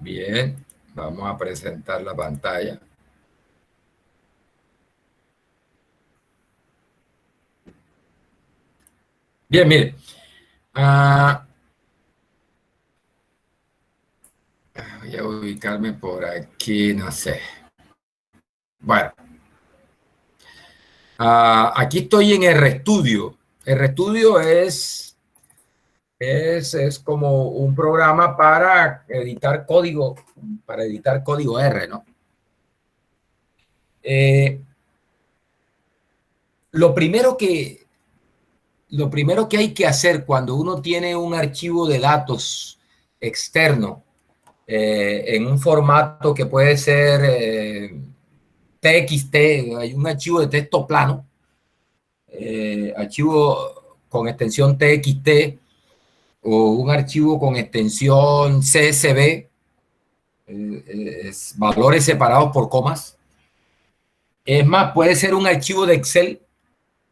Bien, vamos a presentar la pantalla. Bien, mire. Voy a ubicarme por aquí, no sé. Bueno, aquí estoy en RStudio. RStudio es como un programa para editar código R, ¿no? Eh, lo primero que, lo primero que hay que hacer cuando uno tiene un archivo de datos externo en un formato que puede ser TXT, hay un archivo de texto plano, archivo con extensión TXT o un archivo con extensión CSV, valores separados por comas. Es más, puede ser un archivo de Excel,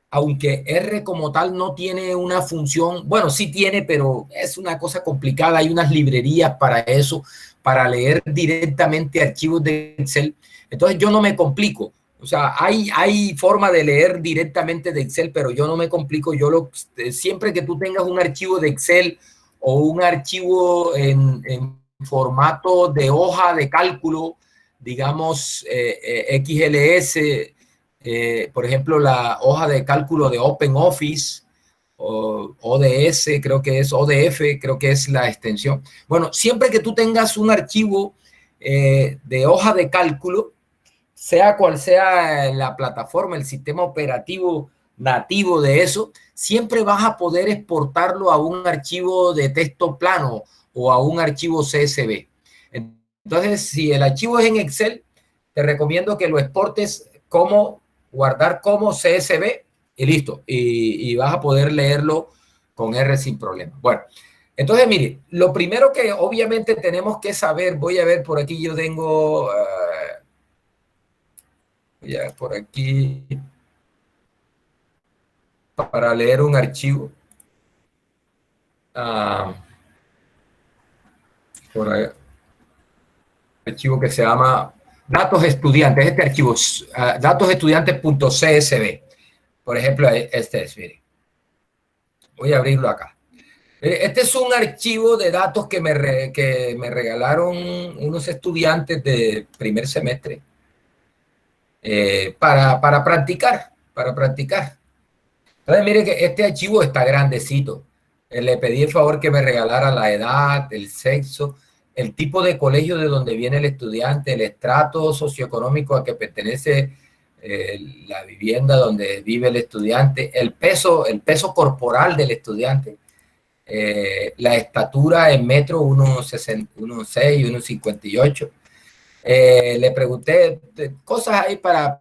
aunque R como tal no tiene una función, bueno, sí tiene, pero es una cosa complicada. Hay unas librerías para eso, para leer directamente archivos de Excel. Entonces yo no me complico. O sea, hay forma de leer directamente de Excel, pero yo no me complico. Siempre que tú tengas un archivo de Excel o un archivo en formato de hoja de cálculo, digamos XLS, por ejemplo, la hoja de cálculo de OpenOffice o ODS, creo que es ODF, creo que es la extensión. Bueno, siempre que tú tengas un archivo de hoja de cálculo, sea cual sea la plataforma, el sistema operativo nativo de eso, siempre vas a poder exportarlo a un archivo de texto plano o a un archivo CSV. Entonces, si el archivo es en Excel, te recomiendo que lo exportes como, guardar como CSV y listo. Y vas a poder leerlo con R sin problema. Bueno, entonces, mire, lo primero que obviamente tenemos que saber, voy a ver por aquí, yo tengo... ya por aquí para leer un archivo. Por ahí, archivo que se llama datos estudiantes. Este archivo, datosestudiantes.csv. Por ejemplo, este es, mire. Voy a abrirlo acá. Este es un archivo de datos que me regalaron unos estudiantes de primer semestre para practicar, Entonces, mire que este archivo está grandecito. Le pedí el favor que me regalara la edad, el sexo, el tipo de colegio de donde viene el estudiante, el estrato socioeconómico a que pertenece la vivienda donde vive el estudiante, el peso corporal del estudiante, la estatura en metro 1,6, 1,58. Le pregunté cosas ahí para,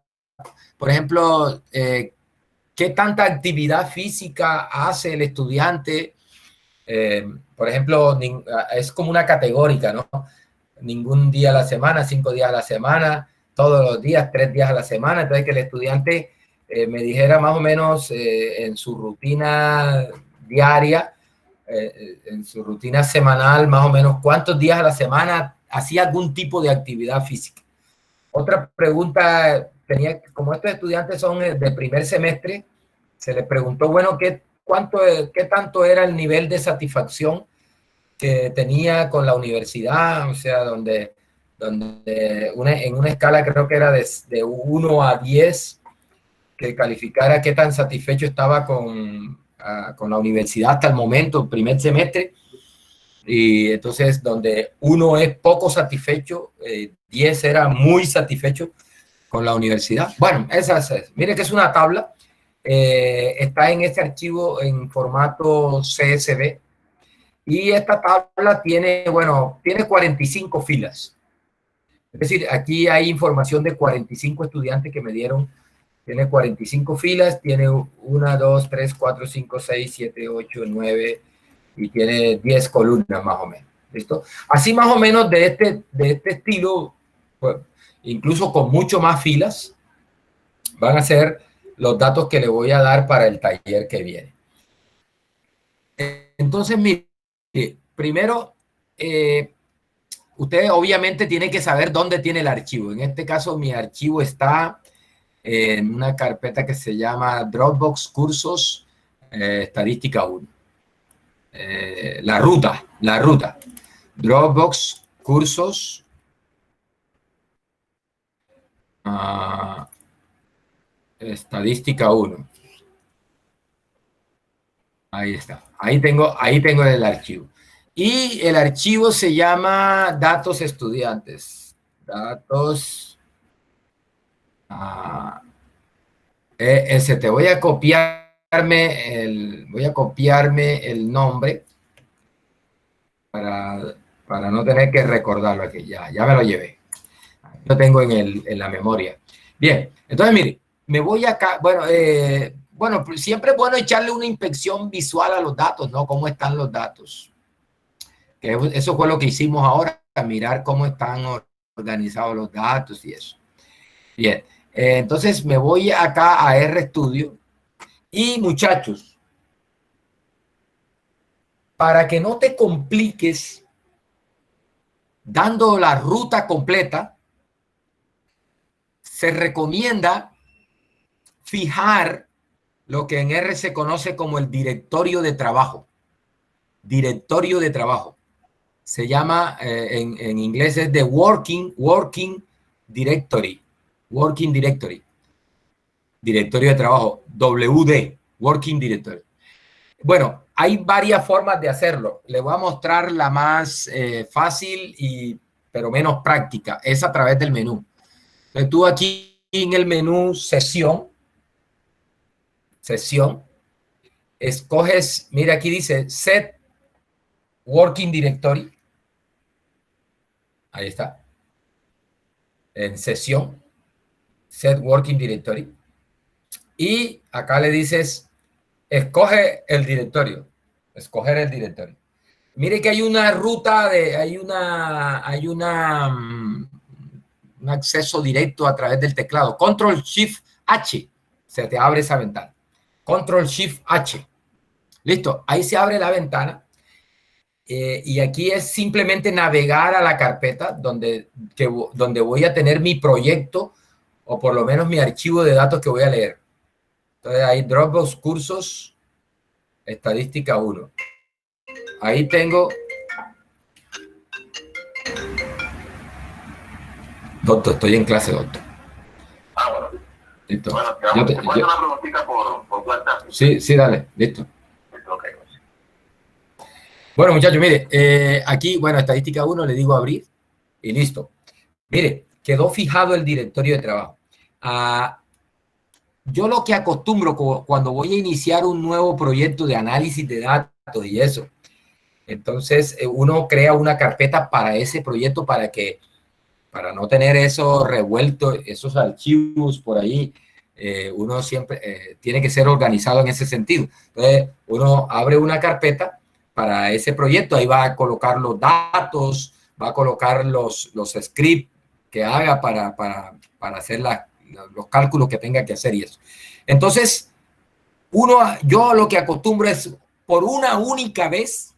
por ejemplo, qué tanta actividad física hace el estudiante. Por ejemplo, es como una categórica, ¿no? Ningún día a la semana, 5 días a la semana, todos los días, 3 días a la semana. Entonces, que el estudiante me dijera más o menos en su rutina diaria, en su rutina semanal, más o menos cuántos días a la semana hacía algún tipo de actividad física. Otra pregunta, como estos estudiantes son de primer semestre, se les preguntó, bueno, qué tanto era el nivel de satisfacción que tenía con la universidad, o sea, en una escala creo que era de 1 a 10, que calificara qué tan satisfecho estaba con la universidad hasta el momento, primer semestre. Y entonces, donde 1 es poco satisfecho, 10 era muy satisfecho con la universidad. Bueno, mire que es una tabla. Está en este archivo en formato CSV. Y esta tabla tiene 45 filas. Es decir, aquí hay información de 45 estudiantes que me dieron. Tiene 45 filas, tiene 1, 2, 3, 4, 5, 6, 7, 8, 9 y tiene 10 columnas más o menos. ¿Listo? Así más o menos de este estilo, pues, incluso con mucho más filas, van a ser los datos que le voy a dar para el taller que viene. Entonces, mire, primero, usted obviamente tiene que saber dónde tiene el archivo. En este caso, mi archivo está en una carpeta que se llama Dropbox Cursos Estadística 1. La ruta. Dropbox Cursos Estadística 1. Ahí está. Ahí tengo el archivo. Y el archivo se llama Datos Estudiantes. Datos te voy a copiarme el nombre para no tener que recordarlo aquí. Ya me lo llevé. Lo tengo en la memoria. Bien, entonces mire, me voy acá. Bueno, siempre es bueno echarle una inspección visual a los datos, ¿no? ¿Cómo están los datos? Que eso fue lo que hicimos ahora, mirar cómo están organizados los datos y eso. Bien, entonces me voy acá a RStudio y muchachos, para que no te compliques dando la ruta completa, se recomienda fijar lo que en R se conoce como el directorio de trabajo. Directorio de trabajo. Se llama, en inglés es de Working Directory. Working Directory. Directorio de trabajo. WD. Working Directory. Bueno, hay varias formas de hacerlo. Le voy a mostrar la más fácil pero menos práctica. Es a través del menú. Entonces, tú aquí en el menú Sesión, escoges, mira aquí dice Set Working Directory. Ahí está. En Sesión, Set Working Directory. Y acá le dices, escoge el directorio. Escoger el directorio. Mire que hay una ruta, un acceso directo a través del teclado. Control-Shift-H. Se te abre esa ventana. Control-Shift-H. Listo. Ahí se abre la ventana. Y aquí es simplemente navegar a la carpeta donde voy a tener mi proyecto o por lo menos mi archivo de datos que voy a leer. Entonces ahí Dropbox Cursos Estadística 1. Ahí tengo. Doctor, estoy en clase, doctor. Bueno. Listo. Bueno, te una preguntita por WhatsApp. Sí, dale, listo. Okay. Bueno, muchachos, mire, aquí, estadística 1, le digo abrir y listo. Mire, quedó fijado el directorio de trabajo. Yo lo que acostumbro cuando voy a iniciar un nuevo proyecto de análisis de datos y eso, entonces uno crea una carpeta para ese proyecto para no tener eso revuelto, esos archivos por ahí. Uno siempre tiene que ser organizado en ese sentido. Entonces, uno abre una carpeta para ese proyecto, ahí va a colocar los datos, va a colocar los scripts que haga para hacer los cálculos que tenga que hacer y eso. Entonces, yo lo que acostumbro es por una única vez,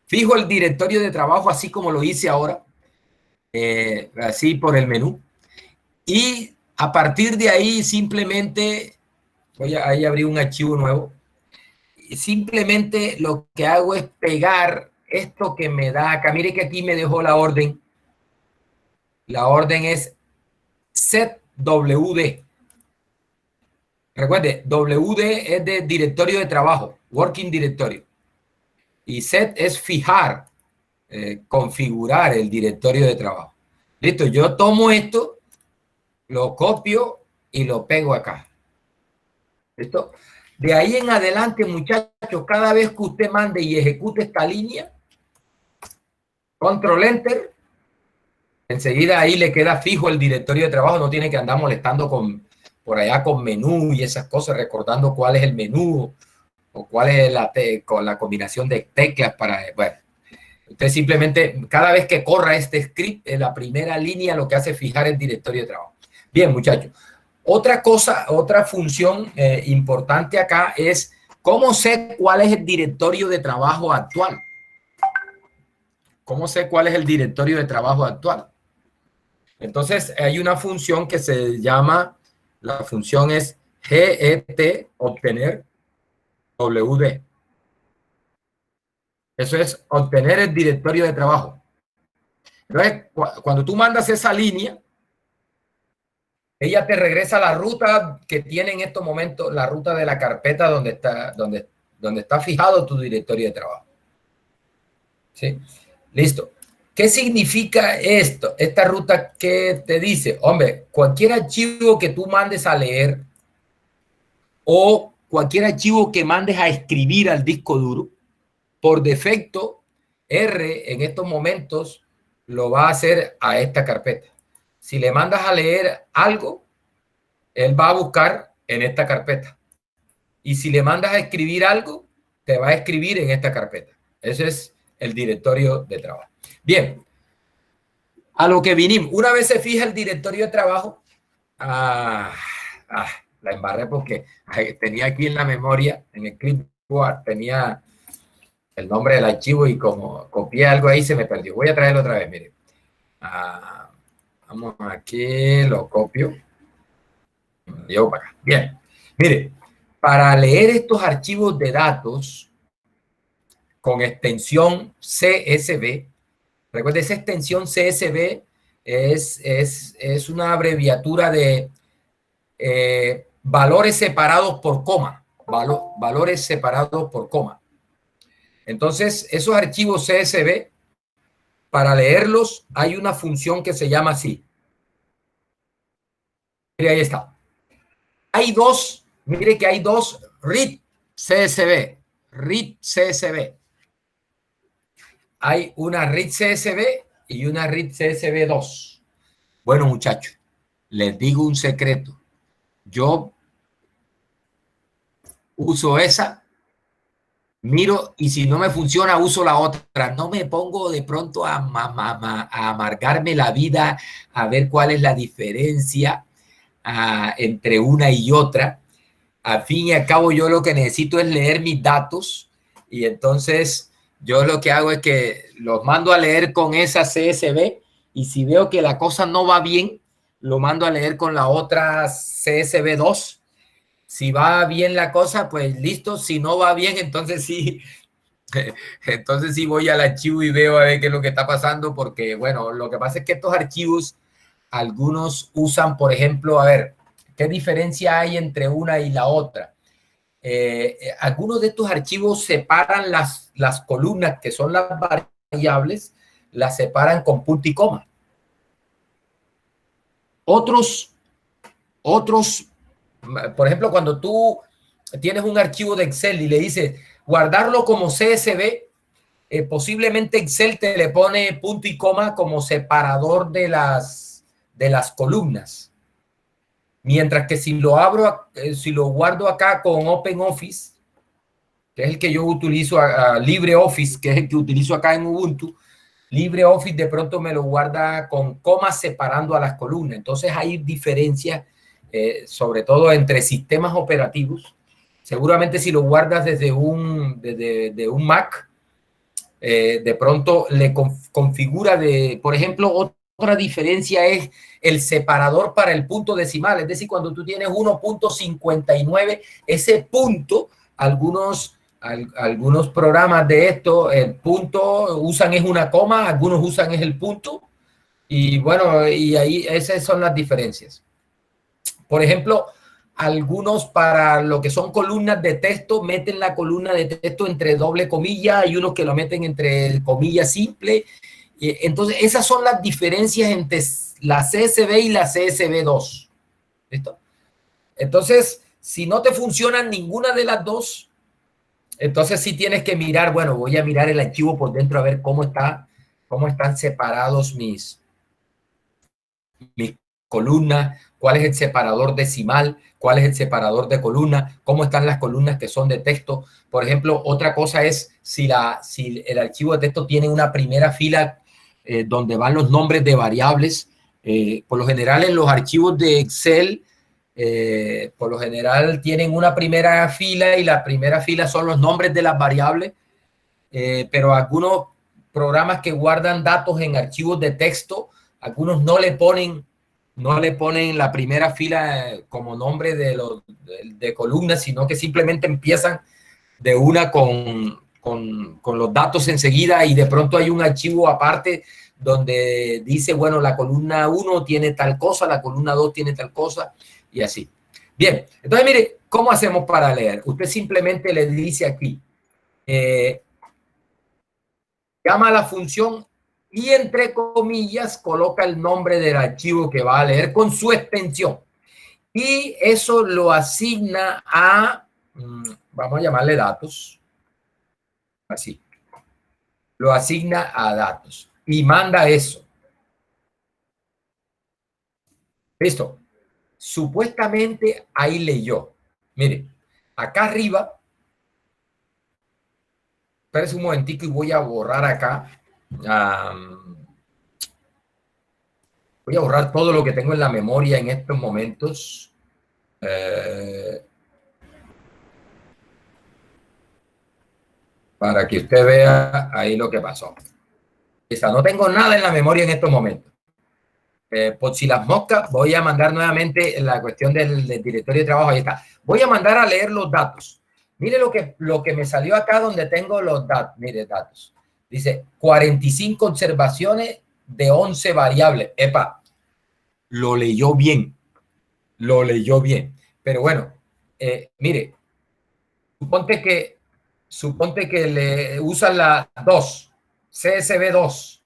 fijo el directorio de trabajo así como lo hice ahora, así por el menú. Y a partir de ahí simplemente, ahí abrir un archivo nuevo. Y simplemente lo que hago es pegar esto que me da acá. Mire que aquí me dejó la orden. La orden es setwd. Recuerde, WD es de directorio de trabajo, Working Directory. Y set es fijar, configurar el directorio de trabajo. Listo, yo tomo esto, lo copio y lo pego acá. ¿Listo? De ahí en adelante, muchachos, cada vez que usted mande y ejecute esta línea, Control Enter, enseguida ahí le queda fijo el directorio de trabajo, no tiene que andar molestando por allá con menú y esas cosas, recordando cuál es el menú o cuál es la combinación de teclas bueno. Usted simplemente, cada vez que corra este script, en la primera línea lo que hace es fijar el directorio de trabajo. Bien, muchachos. Otra función importante acá es ¿Cómo sé cuál es el directorio de trabajo actual? ¿Cómo sé cuál es el directorio de trabajo actual? Entonces, hay una función que se llama, la función es get obtener wd. Eso es obtener el directorio de trabajo. Entonces, cuando tú mandas esa línea, ella te regresa la ruta que tiene en estos momentos, la ruta de la carpeta donde está fijado tu directorio de trabajo. ¿Sí? Listo. ¿Qué significa esto? Esta ruta que te dice, hombre, cualquier archivo que tú mandes a leer o cualquier archivo que mandes a escribir al disco duro, por defecto, R en estos momentos lo va a hacer a esta carpeta. Si le mandas a leer algo, él va a buscar en esta carpeta. Y si le mandas a escribir algo, te va a escribir en esta carpeta. Ese es el directorio de trabajo. Bien, a lo que vinimos. Una vez se fija el directorio de trabajo, la embarré porque tenía aquí en la memoria, en el clipboard, tenía el nombre del archivo y como copié algo ahí se me perdió. Voy a traerlo otra vez, miren. Vamos aquí, lo copio. Llevo para acá. Bien, mire, para leer estos archivos de datos con extensión CSV, recuerde, esa extensión CSV es una abreviatura de valores separados por coma, valores separados por coma. Entonces, esos archivos CSV, para leerlos, hay una función que se llama así. Mire, ahí está. Hay dos, mire que hay dos read CSV, read CSV. Hay una read CSV y una read CSV 2. Bueno, muchachos, les digo un secreto. Yo uso esa, miro y si no me funciona, uso la otra. No me pongo de pronto a amargarme la vida, a ver cuál es la diferencia entre una y otra. Al fin y al cabo, yo lo que necesito es leer mis datos y entonces yo lo que hago es que los mando a leer con esa CSV y si veo que la cosa no va bien, lo mando a leer con la otra CSV 2. Si va bien la cosa, pues listo. Si no va bien, entonces sí voy al archivo y veo a ver qué es lo que está pasando, porque bueno, lo que pasa es que estos archivos, algunos usan, por ejemplo, a ver, ¿qué diferencia hay entre una y la otra? Algunos de estos archivos separan las columnas, que son las variables, las separan con punto y coma. Otros, por ejemplo, cuando tú tienes un archivo de Excel y le dices guardarlo como CSV, posiblemente Excel te le pone punto y coma como separador de las columnas. Mientras que si lo abro, si lo guardo acá con OpenOffice, que es el que yo utilizo, LibreOffice, que es el que utilizo acá en Ubuntu, LibreOffice de pronto me lo guarda con comas separando a las columnas. Entonces hay diferencias, sobre todo entre sistemas operativos. Seguramente si lo guardas desde un Mac, de pronto le configura por ejemplo, otra diferencia es el separador para el punto decimal. Es decir, cuando tú tienes 1.59, ese punto, algunos programas de esto, el punto usan es una coma, algunos usan es el punto. Y bueno, y ahí esas son las diferencias. Por ejemplo, algunos para lo que son columnas de texto meten la columna de texto entre doble comilla, hay unos que lo meten entre comillas simple. Entonces, esas son las diferencias entre la CSV y la CSV2. ¿Listo? Entonces, si no te funcionan ninguna de las dos, entonces sí tienes que mirar, bueno, voy a mirar el archivo por dentro a ver cómo están separados mis columnas, cuál es el separador decimal, cuál es el separador de columna, cómo están las columnas que son de texto. Por ejemplo, otra cosa es si el archivo de texto tiene una primera fila donde van los nombres de variables. Por lo general en los archivos de Excel Por lo general tienen una primera fila y la primera fila son los nombres de las variables, pero algunos programas que guardan datos en archivos de texto, algunos no le ponen la primera fila como nombre de columna, sino que simplemente empiezan de una con los datos enseguida y de pronto hay un archivo aparte donde dice, bueno, la columna 1 tiene tal cosa, la columna 2 tiene tal cosa y así. Bien, entonces mire, ¿cómo hacemos para leer? Usted simplemente le dice aquí, llama a la función y entre comillas coloca el nombre del archivo que va a leer con su extensión. Y eso lo asigna a, vamos a llamarle datos, así, lo asigna a datos y manda eso. Listo. Supuestamente ahí leyó. Mire, acá arriba, espérese un momentico y voy a borrar acá. Voy a borrar todo lo que tengo en la memoria en estos momentos. Para que usted vea ahí lo que pasó. No tengo nada en la memoria en estos momentos. Por si las moscas, voy a mandar nuevamente la cuestión del directorio de trabajo. Ahí está. Voy a mandar a leer los datos. Mire lo que me salió acá donde tengo los datos. Mire, datos. Dice 45 observaciones de 11 variables. Epa, lo leyó bien. Lo leyó bien. Pero bueno, mire, suponte que le usan la 2, CSV2.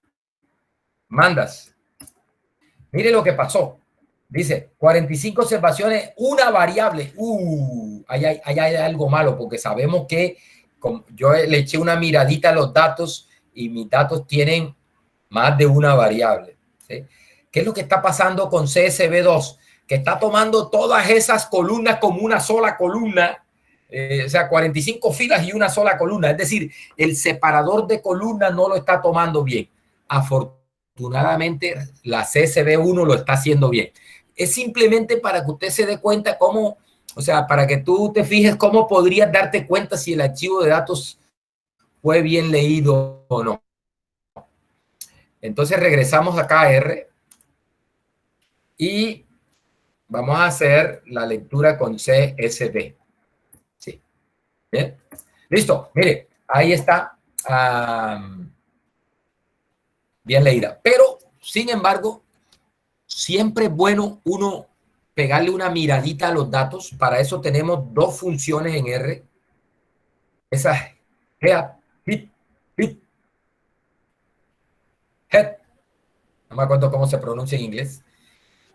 Mandas. Mire lo que pasó. Dice 45 observaciones, una variable. Ahí hay algo malo porque sabemos que yo le eché una miradita a los datos y mis datos tienen más de una variable. ¿Sí? ¿Qué es lo que está pasando con CSV2? Que está tomando todas esas columnas como una sola columna. O sea, 45 filas y una sola columna. Es decir, el separador de columnas no lo está tomando bien. Afortunadamente, la CSV1 lo está haciendo bien. Es simplemente para que usted se dé cuenta cómo, o sea, para que tú te fijes cómo podrías darte cuenta si el archivo de datos fue bien leído o no. Entonces regresamos acá a R y vamos a hacer la lectura con CSV. Sí. ¿Bien? Listo. Mire, ahí está. Bien leída. Pero, sin embargo, siempre es bueno uno pegarle una miradita a los datos. Para eso tenemos dos funciones en R. Esa head, head. No me acuerdo cómo se pronuncia en inglés.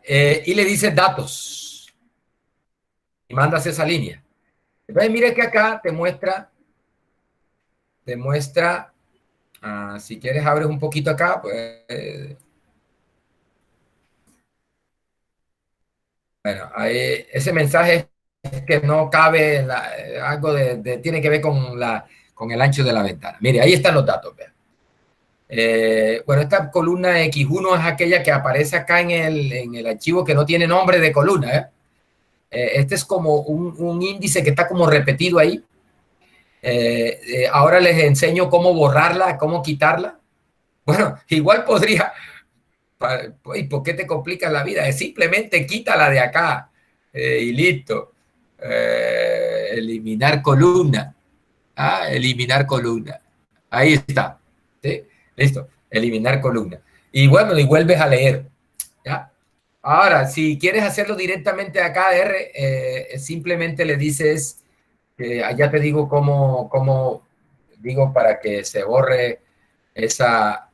Y le dice datos. Y mandas esa línea. Entonces, mire que acá te muestra, si quieres abres un poquito acá, pues, bueno, ahí, ese mensaje es que no cabe en algo tiene que ver con el ancho de la ventana. Mire, ahí están los datos. Bueno, esta columna X1 es aquella que aparece acá en el archivo que no tiene nombre de columna. Este es como un índice que está como repetido ahí. Ahora les enseño cómo borrarla, cómo quitarla. Bueno, igual podría. ¿Y por qué te complicas la vida? Es simplemente quítala de acá y listo. Eliminar columna. Eliminar columna. Ahí está. ¿Sí? Listo. Eliminar columna. Y bueno, y vuelves a leer. ¿Ya? Ahora, si quieres hacerlo directamente acá, R, simplemente le dices, allá te digo cómo digo para que se borre esa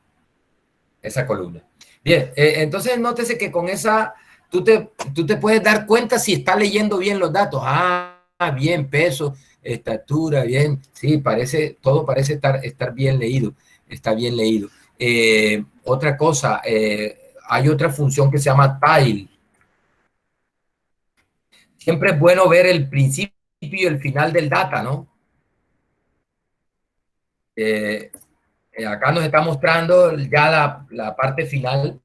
columna. Bien, entonces nótese que con esa tú te puedes dar cuenta si está leyendo bien los datos. Bien, peso, estatura, bien. Sí, todo parece estar bien leído. Está bien leído. Otra cosa, hay otra función que se llama tile. Siempre es bueno ver el principio y el final del data, ¿no? Acá nos está mostrando ya la parte final,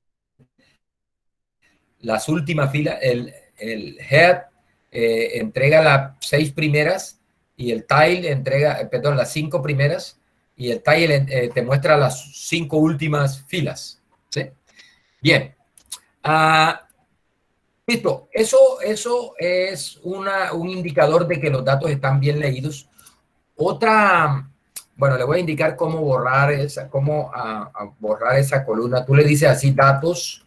las últimas filas, el head, entrega las 6 primeras y el tile entrega, perdón, las 5 primeras y el tile te muestra las 5 últimas filas. ¿Sí? Bien. Listo. Eso es un indicador de que los datos están bien leídos. Bueno, le voy a indicar cómo borrar borrar esa columna. Tú le dices así, datos,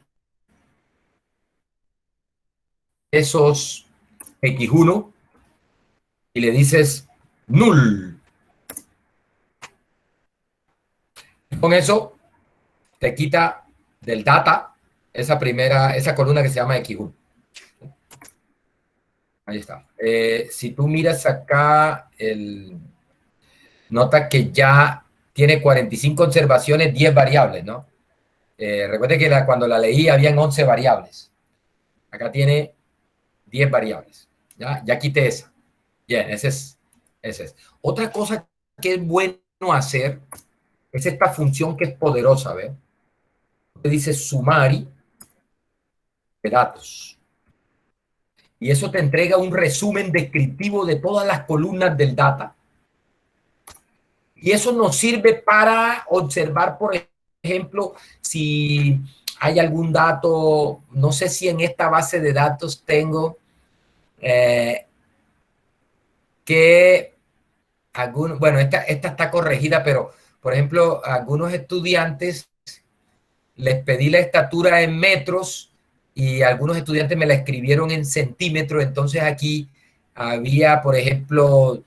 esos X1, y le dices null. Con eso te quita del data esa columna que se llama X1. Ahí está. Si tú miras acá, nota que ya tiene 45 observaciones, 10 variables, ¿no? Recuerde que cuando la leí habían 11 variables. Acá tiene 10 variables. Ya quité esa. Bien, ese es. Otra cosa que es bueno hacer es esta función que es poderosa, ¿ves? Que dice summary de datos. Y eso te entrega un resumen descriptivo de todas las columnas del data. Y eso nos sirve para observar, por ejemplo, si hay algún dato, no sé si en esta base de datos tengo bueno, esta está corregida, pero, por ejemplo, algunos estudiantes les pedí la estatura en metros y algunos estudiantes me la escribieron en centímetros, entonces aquí había, por ejemplo,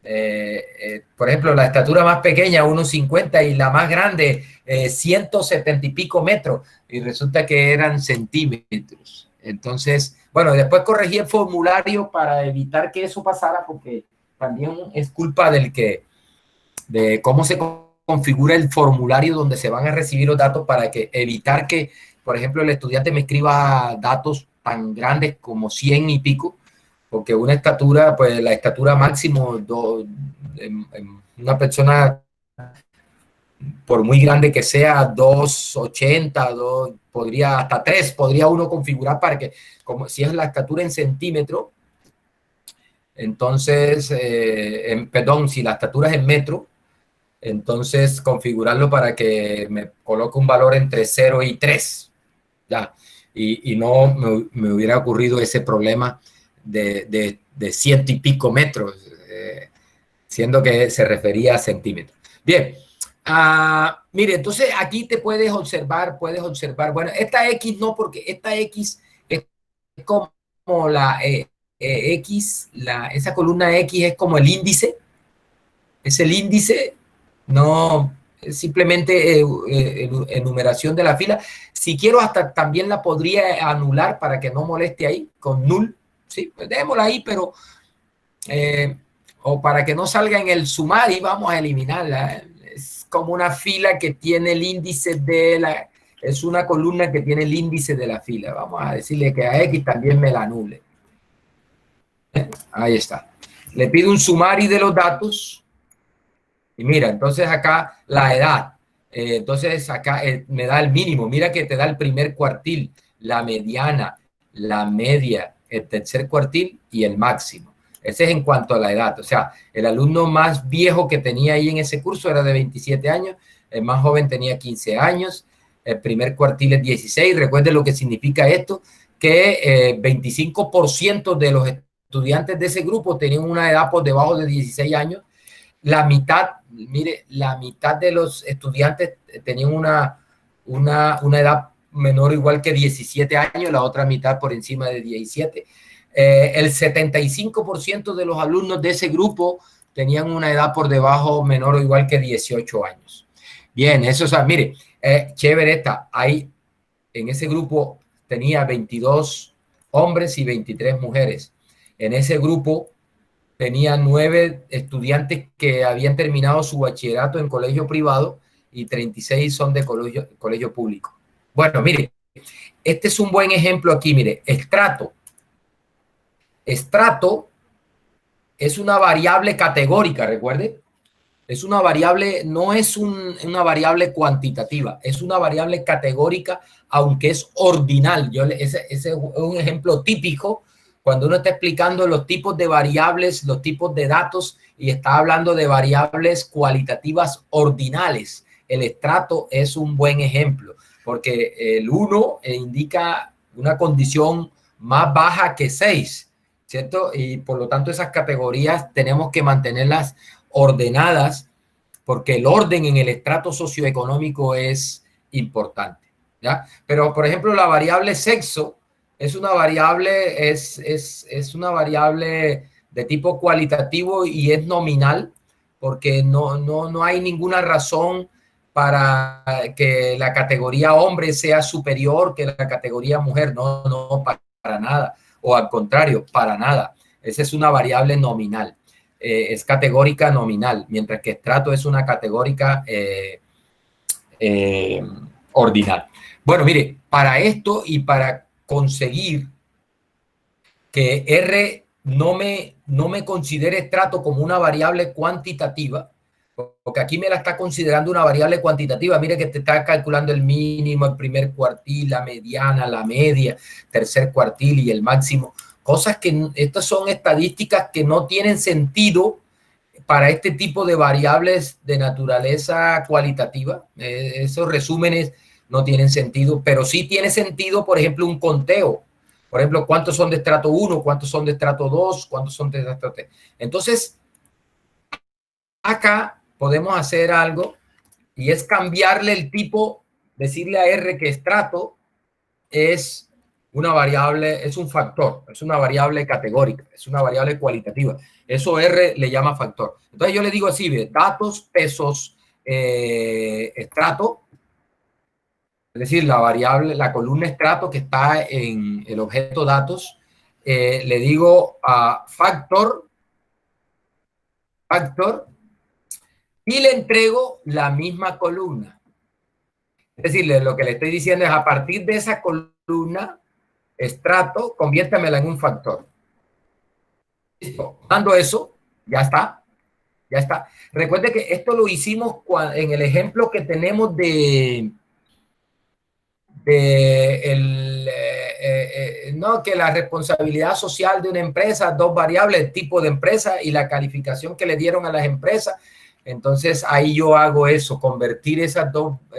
la estatura más pequeña, 1,50, y la más grande, 170 y pico metros, y resulta que eran centímetros. Entonces, bueno, después corregí el formulario para evitar que eso pasara, porque también es culpa de cómo se configura el formulario donde se van a recibir los datos para evitar que, por ejemplo, el estudiante me escriba datos tan grandes como 100 y pico, porque una estatura, pues la estatura máximo, una persona, por muy grande que sea, 2,80, podría hasta 3, podría uno configurar para que, como si es la estatura en centímetro, entonces, perdón, si la estatura es en metro, entonces configurarlo para que me coloque un valor entre 0 y 3, ya, y no me hubiera ocurrido ese problema de 100 y pico metros, siendo que se refería a centímetros. Bien, mire, entonces aquí te puedes observar, bueno, esta X no, porque esta X es como la X, esa columna X es como el índice, es el índice, no es simplemente enumeración de la fila. Si quiero, hasta también la podría anular para que no moleste ahí con null, sí, pues démosla ahí, pero o para que no salga en el summary, vamos a eliminarla. Es como una fila que tiene el índice es una columna que tiene el índice de la fila. Vamos a decirle que a X también me la anule. Ahí está. Le pido un summary de los datos. Y mira, entonces acá la edad. Entonces acá me da el mínimo. Mira que te da el primer cuartil, la mediana, la media, el tercer cuartil y el máximo. Ese es en cuanto a la edad. O sea, el alumno más viejo que tenía ahí en ese curso era de 27 años. El más joven tenía 15 años. El primer cuartil es 16. Recuerden lo que significa esto, que 25% de los estudiantes de ese grupo tenían una edad por debajo de 16 años. La mitad, mire, la mitad de los estudiantes tenían una edad menor o igual que 17 años, la otra mitad por encima de 17. El 75% de los alumnos de ese grupo tenían una edad por debajo, menor o igual que 18 años. Bien, eso, o sea, mire, chévere esta. Ahí, en ese grupo tenía 22 hombres y 23 mujeres. En ese grupo tenía 9 estudiantes que habían terminado su bachillerato en colegio privado y 36 son de colegio público. Bueno, mire, este es un buen ejemplo aquí, mire, estrato. Estrato es una variable categórica, recuerde. Es una variable, no es una variable cuantitativa, es una variable categórica, aunque es ordinal. Ese es un ejemplo típico cuando uno está explicando los tipos de variables, los tipos de datos, y está hablando de variables cualitativas ordinales. El estrato es un buen ejemplo, porque el 1 indica una condición más baja que 6, ¿cierto? Y por lo tanto esas categorías tenemos que mantenerlas ordenadas, porque el orden en el estrato socioeconómico es importante, ¿ya? Pero, por ejemplo, la variable sexo es una variable, es una variable de tipo cualitativo y es nominal, porque no hay ninguna razón para que la categoría hombre sea superior que la categoría mujer. No, para nada. O al contrario, para nada. Esa es una variable nominal. Es categórica nominal, mientras que estrato es una categórica ordinal. Bueno, mire, para esto y para conseguir que R no me considere estrato como una variable cuantitativa, porque aquí me la está considerando una variable cuantitativa. Mire que te está calculando el mínimo, el primer cuartil, la mediana, la media, tercer cuartil y el máximo. Cosas que estas son estadísticas que no tienen sentido para este tipo de variables de naturaleza cualitativa. Esos resúmenes no tienen sentido, pero sí tiene sentido, por ejemplo, un conteo. Por ejemplo, ¿cuántos son de estrato 1? ¿Cuántos son de estrato 2? ¿Cuántos son de estrato 3? Entonces, acá podemos hacer algo y es cambiarle el tipo, decirle a R que estrato es una variable, es un factor, es una variable categórica, es una variable cualitativa. Eso R le llama factor. Entonces yo le digo así, datos, pesos, estrato, es decir, la variable, la columna estrato que está en el objeto datos, le digo a factor, y le entrego la misma columna. Es decir, lo que le estoy diciendo es a partir de esa columna, estrato, conviértamela en un factor. Listo. Dando eso, ya está. Ya está. Recuerde que esto lo hicimos en el ejemplo que tenemos no, que la responsabilidad social de una empresa, dos variables, el tipo de empresa y la calificación que le dieron a las empresas. Entonces ahí yo hago eso, convertir esos dos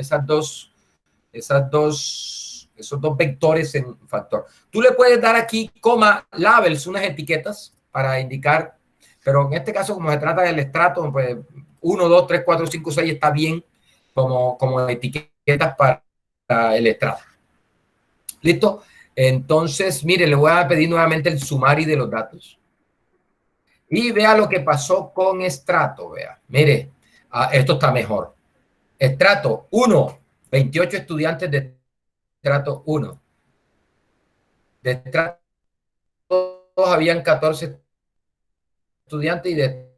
vectores en factor. Tú le puedes dar aquí coma labels, unas etiquetas para indicar, pero en este caso, como se trata del estrato, pues 1, 2, 3, 4, 5, 6 está bien como etiquetas para el estrato. ¿Listo? Entonces, mire, le voy a pedir nuevamente el sumario de los datos. Y vea lo que pasó con estrato, vea. Mire, esto está mejor. Estrato 1, 28 estudiantes de estrato 1. De estrato 2 habían 14 estudiantes y de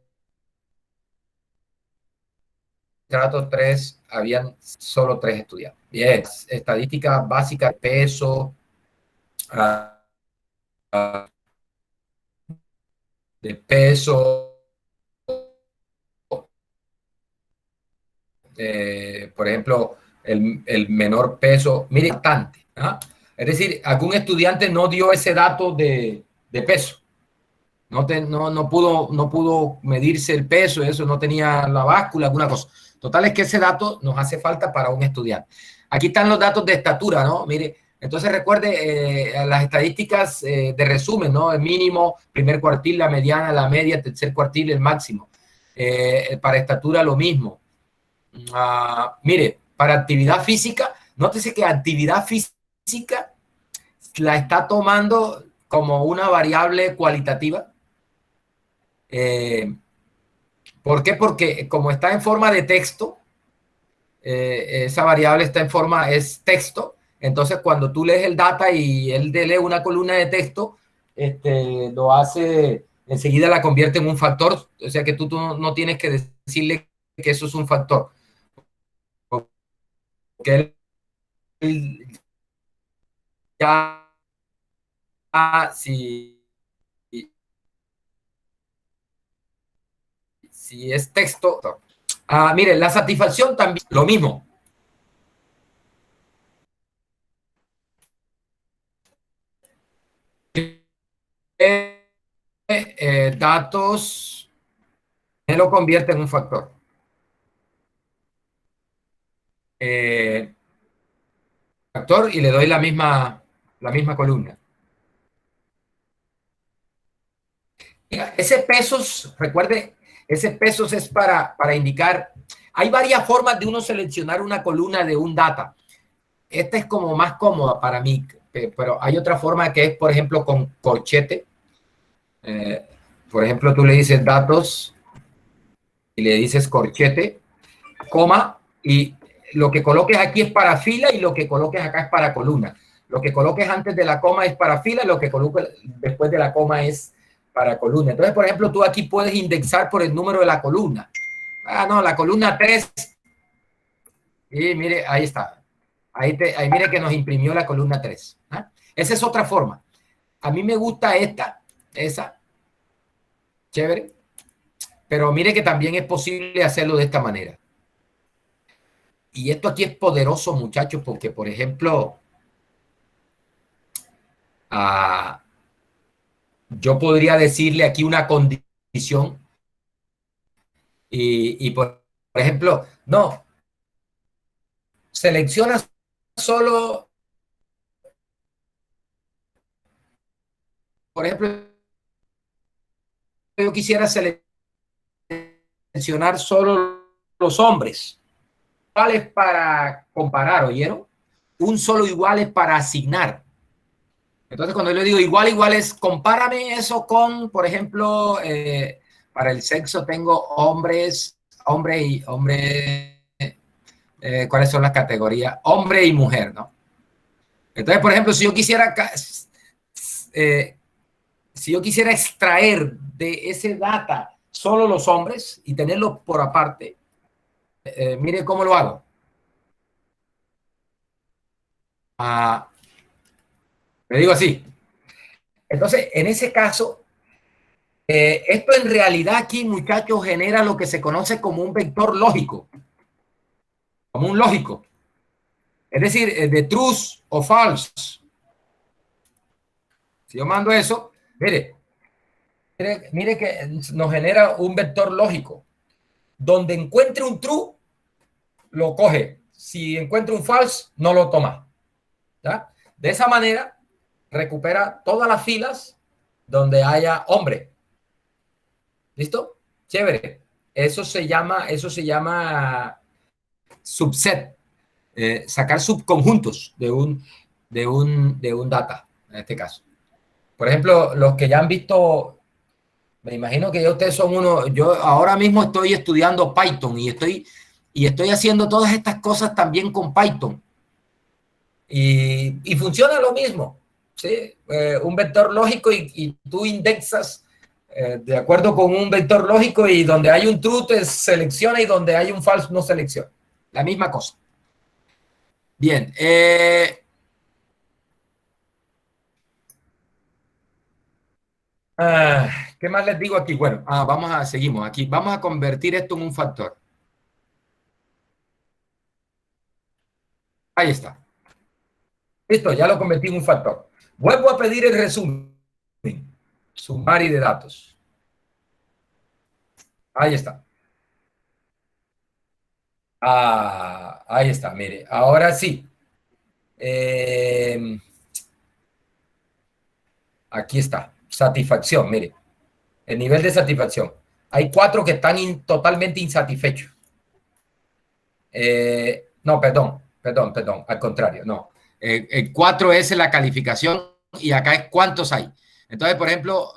estrato 3 habían solo 3 estudiantes. Bien, estadística básica de peso, de peso, por ejemplo, el menor peso, mire, bastante. ¿Ah? Es decir, algún estudiante no dio ese dato de peso. No pudo medirse el peso, eso no tenía la báscula, alguna cosa. Total es que ese dato nos hace falta para un estudiante. Aquí están los datos de estatura, ¿no? Mire, entonces recuerde las estadísticas de resumen, ¿no? El mínimo, primer cuartil, la mediana, la media, tercer cuartil, el máximo. Para estatura lo mismo. Mire, para actividad física, nótese que actividad física la está tomando como una variable cualitativa. ¿Por qué? Porque como está en forma de texto, esa variable está en forma, es texto, entonces cuando tú lees el data y él lee una columna de texto, lo hace, enseguida la convierte en un factor, o sea que tú no tienes que decirle que eso es un factor. Porque él ya, si es texto. Mire, la satisfacción también, lo mismo. datos me lo convierte en un factor. Factor y le doy la misma columna. Ese pesos, recuerde, ese pesos es para indicar, hay varias formas de uno seleccionar una columna de un data. Esta es como más cómoda para mí, pero hay otra forma que es, por ejemplo, con corchete. Por ejemplo, tú le dices datos y le dices corchete, coma, y lo que coloques aquí es para fila y lo que coloques acá es para columna. Lo que coloques antes de la coma es para fila, lo que coloques después de la coma es para columna. Entonces, por ejemplo, tú aquí puedes indexar por el número de la columna. Ah, no, la columna 3. Y mire, ahí está. Ahí mire que nos imprimió la columna 3. ¿Ah? Esa es otra forma. A mí me gusta esa. Chévere. Pero mire que también es posible hacerlo de esta manera. Y esto aquí es poderoso, muchachos, porque, por ejemplo, yo podría decirle aquí una condición y por ejemplo, no, selecciona solo, por ejemplo, yo quisiera seleccionar solo los hombres. Iguales para comparar, ¿oyeron? Un solo igual es para asignar. Entonces, cuando yo le digo igual es, compárame eso con, por ejemplo, para el sexo tengo hombres, hombre y hombre, ¿cuáles son las categorías? Hombre y mujer, ¿no? Entonces, por ejemplo, si yo quisiera extraer de ese data solo los hombres y tenerlos por aparte, mire cómo lo hago. Le digo así. Entonces, en ese caso, esto en realidad aquí, muchachos, genera lo que se conoce como un vector lógico. Como un lógico. Es decir, de truth o false. Si yo mando eso, mire que nos genera un vector lógico. Donde encuentre un true, lo coge. Si encuentra un false, no lo toma. ¿Ya? De esa manera, recupera todas las filas donde haya hombre. ¿Listo? Chévere. Eso se llama subset. Sacar subconjuntos de un data, en este caso. Por ejemplo, los que ya han visto, me imagino que ya ustedes son uno, yo ahora mismo estoy estudiando Python y estoy haciendo todas estas cosas también con Python. Y funciona lo mismo, ¿sí? Un vector lógico y tú indexas de acuerdo con un vector lógico y donde hay un true te selecciona y donde hay un false no selecciona. La misma cosa. Bien. ¿Qué más les digo aquí? Bueno, seguimos aquí. Vamos a convertir esto en un factor. Ahí está. Listo, ya lo convertí en un factor. Vuelvo a pedir el resumen. Sumario de datos. Ahí está. Ahí está, mire. Ahora sí. Aquí está. Satisfacción, mire. El nivel de satisfacción. Hay 4 que están totalmente insatisfechos. No, perdón. Al contrario, no. El 4 es la calificación y acá es cuántos hay. Entonces, por ejemplo,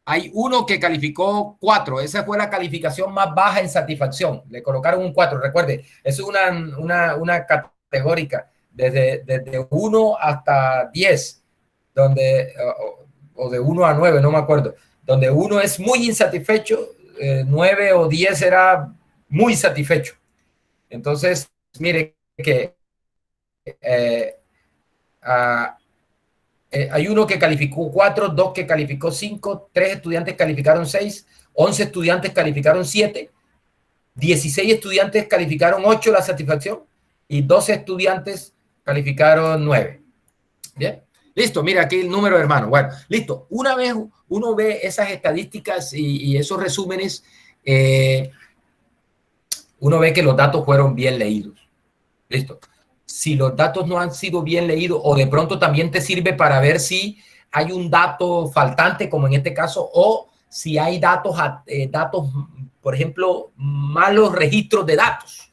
hay uno que calificó 4. Esa fue la calificación más baja en satisfacción. Le colocaron un 4. Recuerde, es una categórica desde 1 hasta 10, donde, o de 1 a 9, no me acuerdo, donde 1 es muy insatisfecho, 9 o 10 era muy satisfecho. Entonces, mire que hay uno que calificó 4, 2 que calificó 5, 3 estudiantes calificaron 6, 11 estudiantes calificaron 7, 16 estudiantes calificaron 8 la satisfacción y 12 estudiantes calificaron 9. Bien, Listo, mira aquí el número de hermanos. Bueno, listo. Una vez uno ve esas estadísticas y esos resúmenes, uno ve que los datos fueron bien leídos. Listo. Si los datos no han sido bien leídos o de pronto también te sirve para ver si hay un dato faltante, como en este caso, o si hay datos, por ejemplo, malos registros de datos.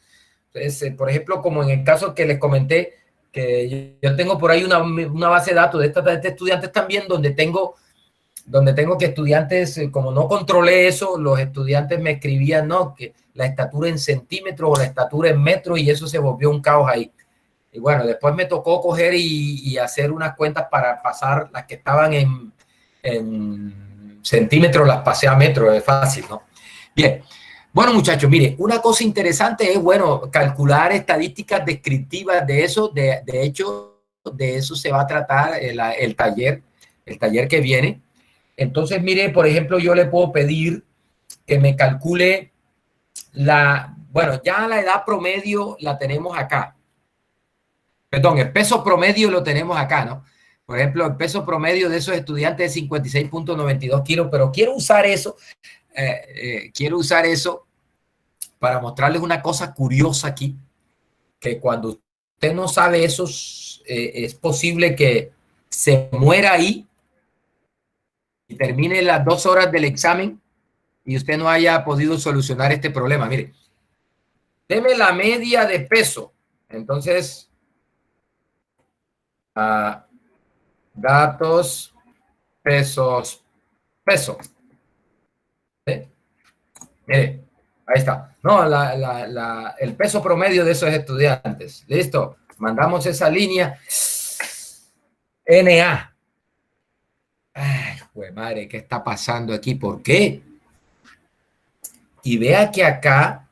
Entonces, por ejemplo, como en el caso que les comenté, que yo tengo por ahí una base de datos de estos estudiantes también, donde tengo que estudiantes, como no controlé eso, los estudiantes me escribían, no, que la estatura en centímetros o la estatura en metros, y eso se volvió un caos ahí. Y bueno, después me tocó coger y hacer unas cuentas para pasar las que estaban en centímetros, las pasé a metros, es fácil, ¿no? Bien. Bueno, muchachos, mire, una cosa interesante es, bueno, calcular estadísticas descriptivas de eso. De hecho, de eso se va a tratar el taller que viene. Entonces, mire, por ejemplo, yo le puedo pedir que me calcule bueno, ya la edad promedio la tenemos acá. Perdón, el peso promedio lo tenemos acá, ¿no? Por ejemplo, el peso promedio de esos estudiantes es 56.92 kilos, pero quiero usar eso para mostrarles una cosa curiosa aquí, que cuando usted no sabe eso, es posible que se muera ahí y termine las 2 horas del examen y usted no haya podido solucionar este problema. Mire, deme la media de peso. Entonces, datos, peso. Mire, ahí está. No, el peso promedio de esos estudiantes. Listo. Mandamos esa línea. NA. Ay, pues madre, ¿qué está pasando aquí? ¿Por qué? Y vea que acá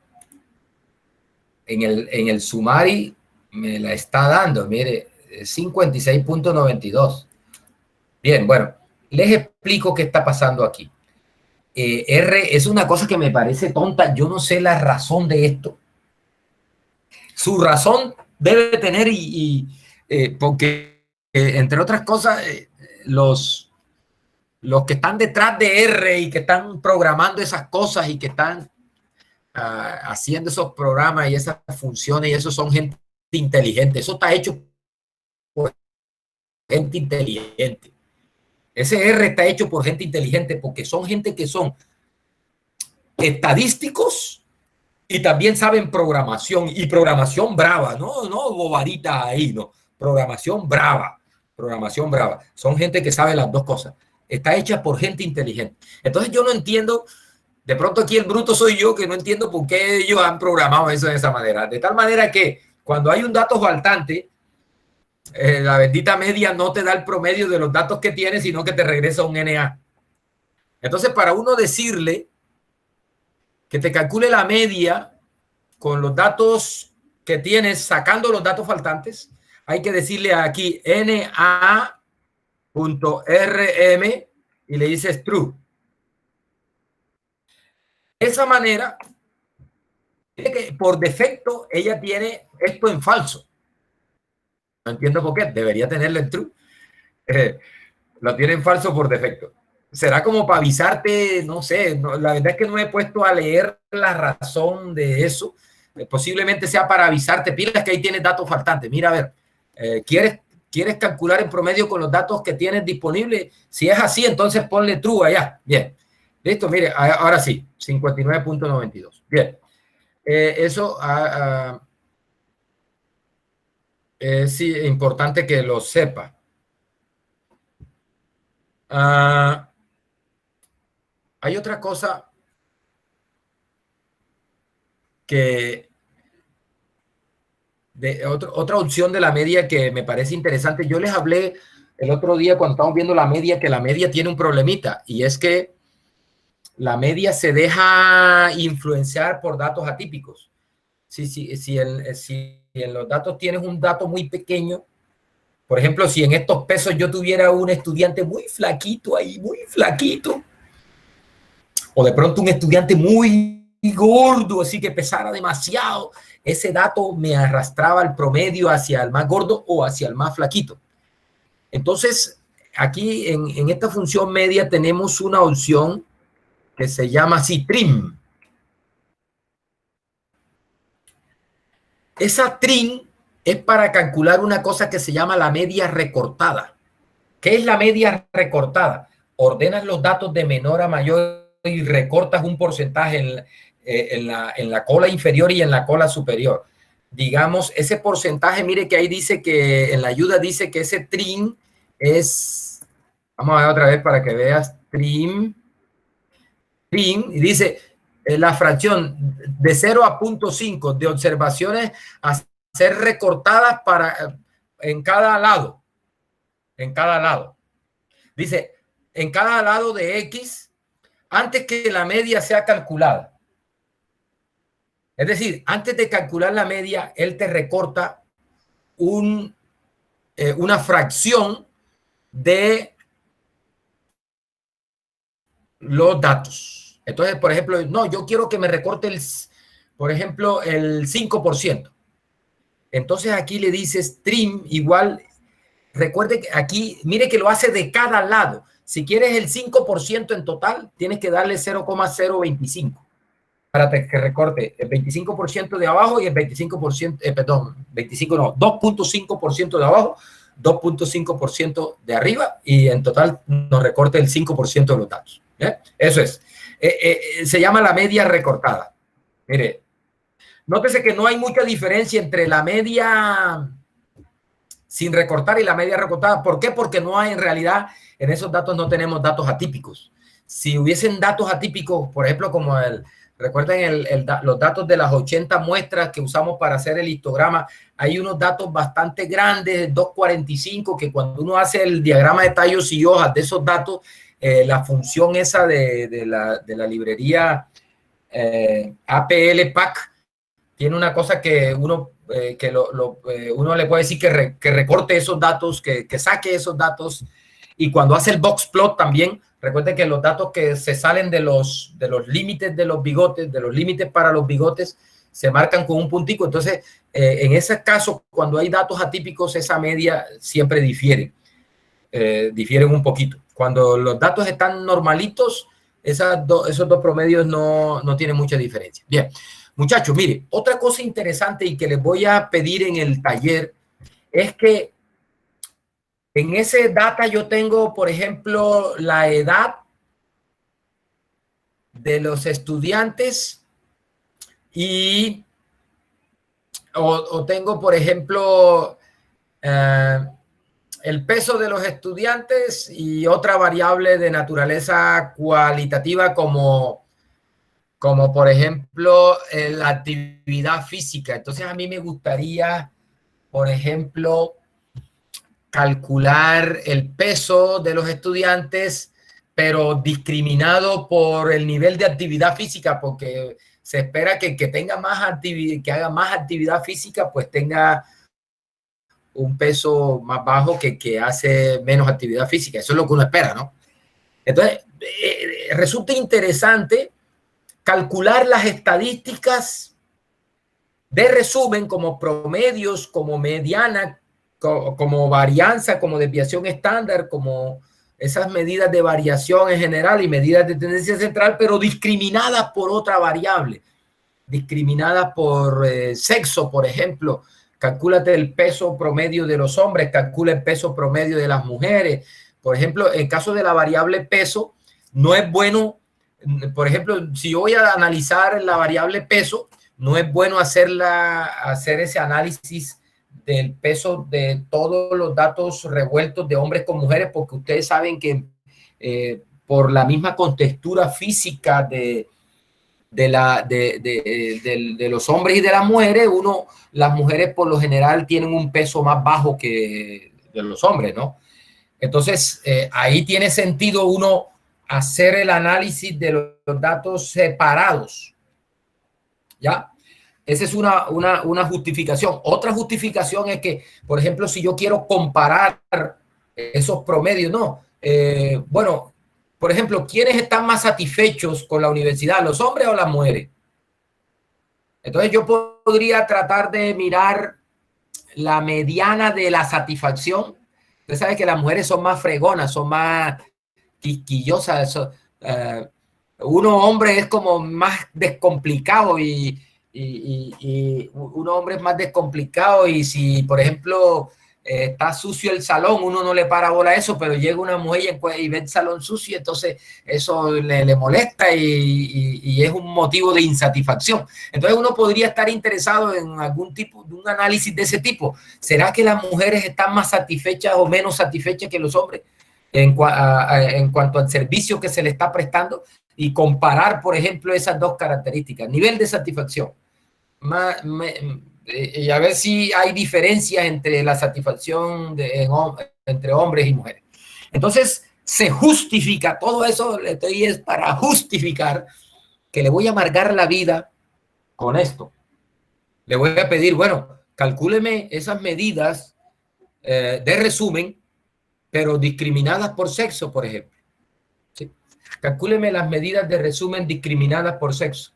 en el Sumari me la está dando. Mire, 56.92. Bien, bueno, les explico qué está pasando aquí. R es una cosa que me parece tonta. Yo no sé la razón de esto. Su razón debe tener porque, entre otras cosas, los que están detrás de R y que están programando esas cosas y que están haciendo esos programas y esas funciones, y eso son gente inteligente. Eso está hecho por gente inteligente. Ese R está hecho por gente inteligente porque son gente que son estadísticos y también saben programación, y programación brava, no bobarita ahí, no, programación brava. Son gente que sabe las dos cosas. Está hecha por gente inteligente. Entonces yo no entiendo, de pronto aquí el bruto soy yo, que no entiendo por qué ellos han programado eso de esa manera. De tal manera que cuando hay un dato faltante, la bendita media no te da el promedio de los datos que tienes, sino que te regresa un NA. Entonces, para uno decirle que te calcule la media con los datos que tienes, sacando los datos faltantes, hay que decirle aquí NA.rm y le dices true. De esa manera, por defecto, ella tiene esto en falso. No entiendo por qué. Debería tenerlo en true. Lo tiene en falso por defecto. Será como para avisarte, no sé. No, la verdad es que no me he puesto a leer la razón de eso. Posiblemente sea para avisarte. Pilas que ahí tienes datos faltantes. Mira, a ver, ¿quieres calcular en promedio con los datos que tienes disponibles? Si es así, entonces ponle true allá. Bien. Listo, mire, ahora sí, 59.92. Bien. Eso es importante que lo sepa. Hay otra cosa otra opción de la media que me parece interesante. Yo les hablé el otro día cuando estábamos viendo la media, que la media tiene un problemita, y es que la media se deja influenciar por datos atípicos. Si en los datos tienes un dato muy pequeño, por ejemplo, si en estos pesos yo tuviera un estudiante muy flaquito ahí, muy flaquito, o de pronto un estudiante muy gordo, así que pesara demasiado, ese dato me arrastraba el promedio hacia el más gordo o hacia el más flaquito. Entonces, aquí en esta función media tenemos una opción que se llama así, trim. Esa trim es para calcular una cosa que se llama la media recortada. ¿Qué es la media recortada? Ordenas los datos de menor a mayor y recortas un porcentaje en la cola inferior y en la cola superior. Digamos, ese porcentaje, mire que ahí dice que en la ayuda dice que ese trim es, vamos a ver otra vez para que veas, trim, y dice la fracción de 0 a 0.5 de observaciones a ser recortadas en cada lado. En cada lado. Dice, en cada lado de X, antes que la media sea calculada. Es decir, antes de calcular la media, él te recorta una fracción de los datos. Entonces, por ejemplo, no, yo quiero que me recorte por ejemplo, el 5%. Entonces aquí le dices trim igual. Recuerde que aquí, mire que lo hace de cada lado. Si quieres el 5% en total, tienes que darle 0,025 para que recorte el 25% de abajo y el 25%, perdón, 25 no, 2.5% de abajo, 2.5% de arriba y en total nos recorte el 5% de los datos. Eso es. Se llama la media recortada. Mire, nótese que no hay mucha diferencia entre la media sin recortar y la media recortada. ¿Por qué? Porque no hay, en realidad, en esos datos no tenemos datos atípicos. Si hubiesen datos atípicos, por ejemplo, como recuerden los datos de las 80 muestras que usamos para hacer el histograma, hay unos datos bastante grandes, 245, que cuando uno hace el diagrama de tallos y hojas de esos datos, la función esa de la librería APL-PAC tiene una cosa que uno le puede decir que recorte esos datos, que saque esos datos. Y cuando hace el box plot también, recuerden que los datos que se salen de los límites de los bigotes, de los límites para los bigotes, se marcan con un puntico. Entonces, en ese caso, cuando hay datos atípicos, esa media siempre difieren un poquito. Cuando los datos están normalitos, esos dos promedios no tienen mucha diferencia. Bien. Muchachos, mire, otra cosa interesante y que les voy a pedir en el taller es que en ese data yo tengo, por ejemplo, la edad de los estudiantes y o tengo, por ejemplo, el peso de los estudiantes y otra variable de naturaleza cualitativa como por ejemplo la actividad física. Entonces a mí me gustaría, por ejemplo, calcular el peso de los estudiantes, pero discriminado por el nivel de actividad física, porque se espera que el que tenga más actividad, que haga más actividad física, pues tenga un peso más bajo que el que hace menos actividad física. Eso es lo que uno espera, ¿no? Entonces, resulta interesante calcular las estadísticas de resumen como promedios, como mediana, como varianza, como desviación estándar, como esas medidas de variación en general y medidas de tendencia central, pero discriminadas por otra variable, discriminadas por sexo, por ejemplo. Calcúlate el peso promedio de los hombres, calcula el peso promedio de las mujeres. Por ejemplo, en caso de la variable peso, no es bueno. Por ejemplo, si yo voy a analizar la variable peso, no es bueno hacer ese análisis del peso de todos los datos revueltos de hombres con mujeres, porque ustedes saben que por la misma contextura física de los hombres y de las mujeres, las mujeres por lo general tienen un peso más bajo que de los hombres, ¿no? Entonces, ahí tiene sentido uno hacer el análisis de los datos separados, ¿ya? Esa es una justificación. Otra justificación es que, por ejemplo, si yo quiero comparar esos promedios, no. Bueno, por ejemplo, ¿quiénes están más satisfechos con la universidad, los hombres o las mujeres? Entonces yo podría tratar de mirar la mediana de la satisfacción. Usted sabe que las mujeres son más fregonas, son más quisquillosas. Uno hombre es como más descomplicado y un hombre es más descomplicado y si, por ejemplo, está sucio el salón, uno no le para bola a eso, pero llega una mujer y ve el salón sucio, entonces eso le molesta y es un motivo de insatisfacción. Entonces uno podría estar interesado en algún tipo de un análisis de ese tipo. ¿Será que las mujeres están más satisfechas o menos satisfechas que los hombres en cuanto al servicio que se le está prestando? Y comparar, por ejemplo, esas dos características, nivel de satisfacción, y a ver si hay diferencias entre la satisfacción entre hombres y mujeres. Entonces, se justifica, todo eso es para justificar que le voy a amargar la vida con esto. Le voy a pedir, bueno, calcúleme esas medidas de resumen, pero discriminadas por sexo, por ejemplo. ¿Sí? Calcúleme las medidas de resumen discriminadas por sexo.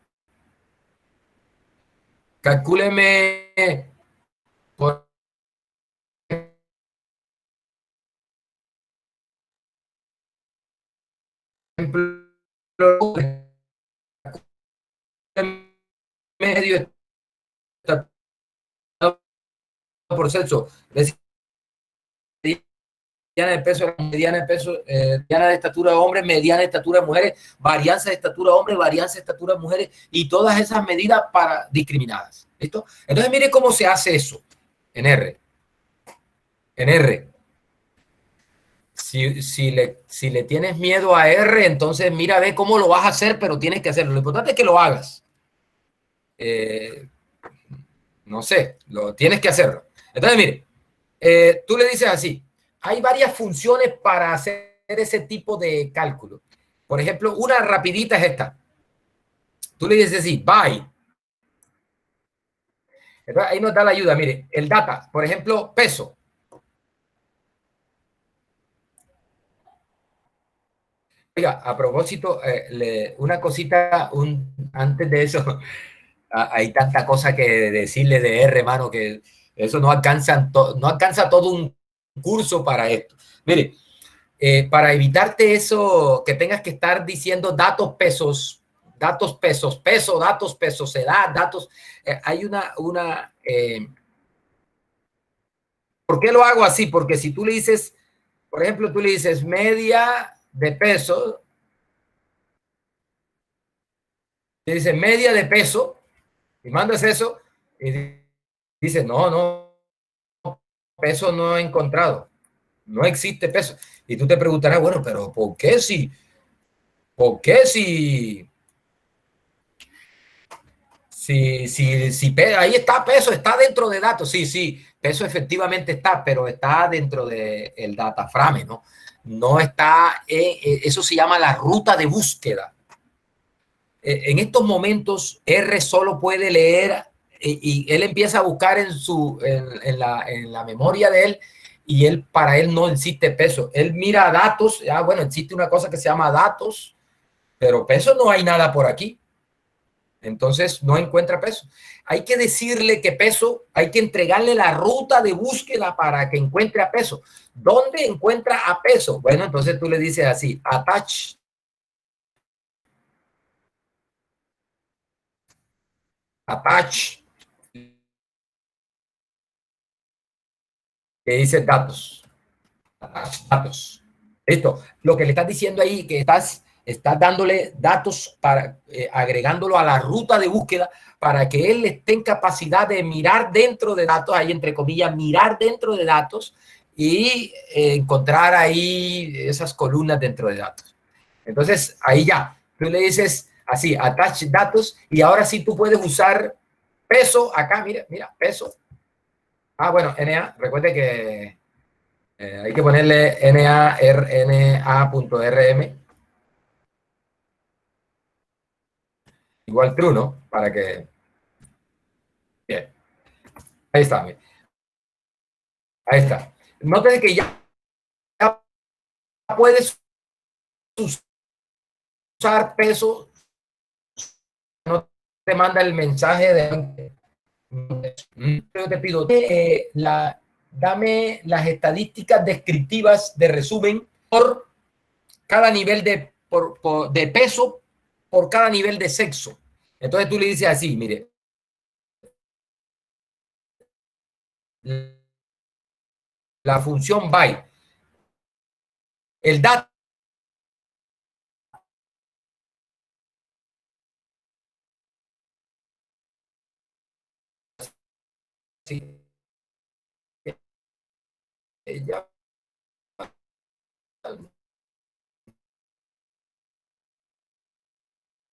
Calcúleme por ejemplo, medio por sexo. Mediana de peso, mediana de estatura de hombres, mediana de estatura de mujeres, varianza de estatura de hombres, varianza de estatura de mujeres y todas esas medidas para discriminadas. ¿Listo? Entonces mire cómo se hace eso en R. En R. Si le tienes miedo a R, entonces mira, ve cómo lo vas a hacer, pero tienes que hacerlo. Lo importante es que lo hagas. No sé, lo tienes que hacerlo. Entonces, mire, tú le dices así, hay varias funciones para hacer ese tipo de cálculo. Por ejemplo, una rapidita es esta. Tú le dices así, by. Entonces, ahí nos da la ayuda, mire, el data, por ejemplo, peso. Oiga, a propósito, una cosita, antes de eso, hay tanta cosa que decirle de R, hermano, que eso no alcanza todo un curso para esto. Mire, para evitarte eso, que tengas que estar diciendo datos, pesos, peso, datos, pesos, edad, datos, hay ¿por qué lo hago así? Porque si tú le dices, por ejemplo, tú le dices media de peso, te dice media de peso, y mandas eso, y dice, no, peso no he encontrado, no existe peso. Y tú te preguntarás, bueno, pero ¿por qué si ahí está peso, está dentro de datos? Sí, peso efectivamente está, pero está dentro del data frame, ¿no? No está, eso se llama la ruta de búsqueda. En estos momentos, R solo puede leer y él empieza a buscar en la memoria de él y para él no existe peso. Él mira datos, bueno, existe una cosa que se llama datos, pero peso no hay nada por aquí. Entonces no encuentra peso. Hay que decirle que peso, hay que entregarle la ruta de búsqueda para que encuentre a peso. ¿Dónde encuentra a peso? Bueno, entonces tú le dices así, attach que dice datos. Datos. Listo. Lo que le estás diciendo ahí, que estás dándole datos agregándolo a la ruta de búsqueda para que él esté en capacidad de mirar dentro de datos, ahí entre comillas, mirar dentro de datos y encontrar ahí esas columnas dentro de datos. Entonces, ahí ya, tú le dices así, attach datos, y ahora sí tú puedes usar peso acá, mira, peso. Bueno, NA, recuerde que hay que ponerle na.rm igual true, ¿no? Para que... Bien. Ahí está. Bien. Ahí está. Noten que ya puedes usar peso. No te manda el mensaje de... Yo te pido dame las estadísticas descriptivas de resumen por cada nivel de peso, por cada nivel de sexo. Entonces tú le dices así, mire, la función by, el dato, sí, ya,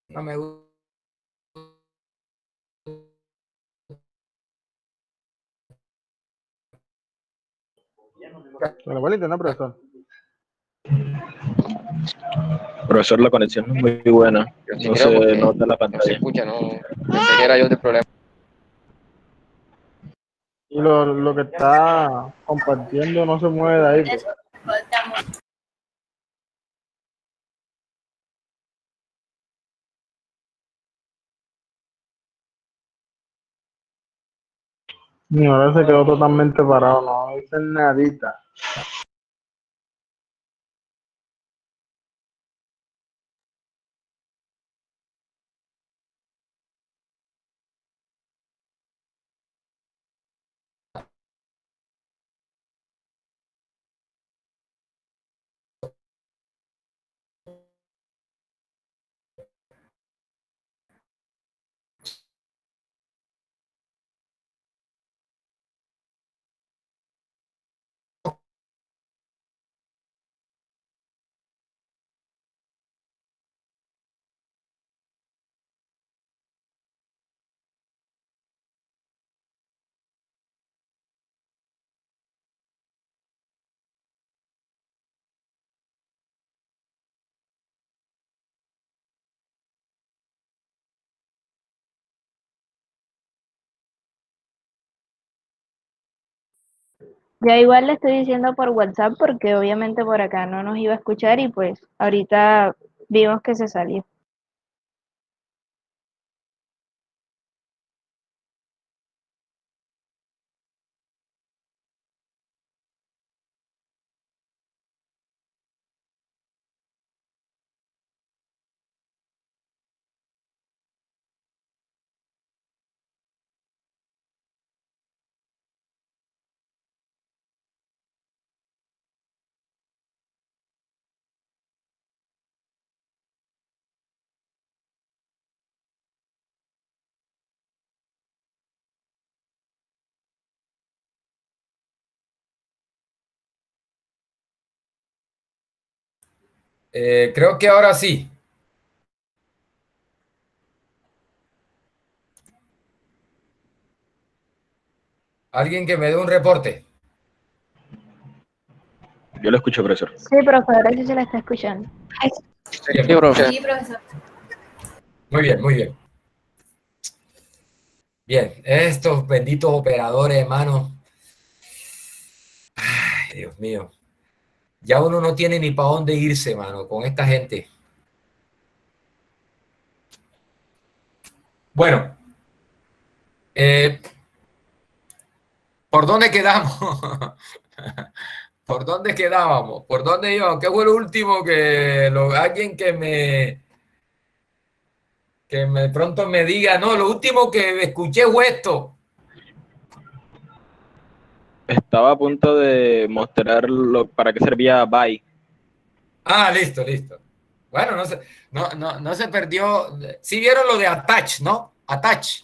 no me gusta. ¿Me lo puede entender, profesor? Profesor, la conexión no es muy buena. Yo sí No creo se porque nota la no se pantalla. escucha, no. Pensé que era yo el problema. Y lo que está compartiendo no se mueve de ahí. Pues. Y ahora se quedó totalmente parado, no dice nadita. Ya igual le estoy diciendo por WhatsApp porque obviamente por acá no nos iba a escuchar y pues ahorita vimos que se salió. Creo que ahora sí. Alguien que me dé un reporte. Yo lo escucho, profesor. Sí, profe, ahora sí se la está escuchando. Bien, Sí, profe. Sí, profesor. muy bien, muy bien. Bien, estos benditos operadores, hermano. Ay, Dios mío. Ya uno no tiene ni para dónde irse, mano, con esta gente. Bueno, ¿por dónde quedamos? ¿Por dónde quedábamos? ¿Por dónde íbamos? ¿Qué fue lo último alguien que pronto me diga? No, lo último que escuché fue esto. Estaba a punto de mostrar para qué servía by. Ah, listo, listo. Bueno, no se perdió. Sí vieron lo de attach, ¿no? Attach.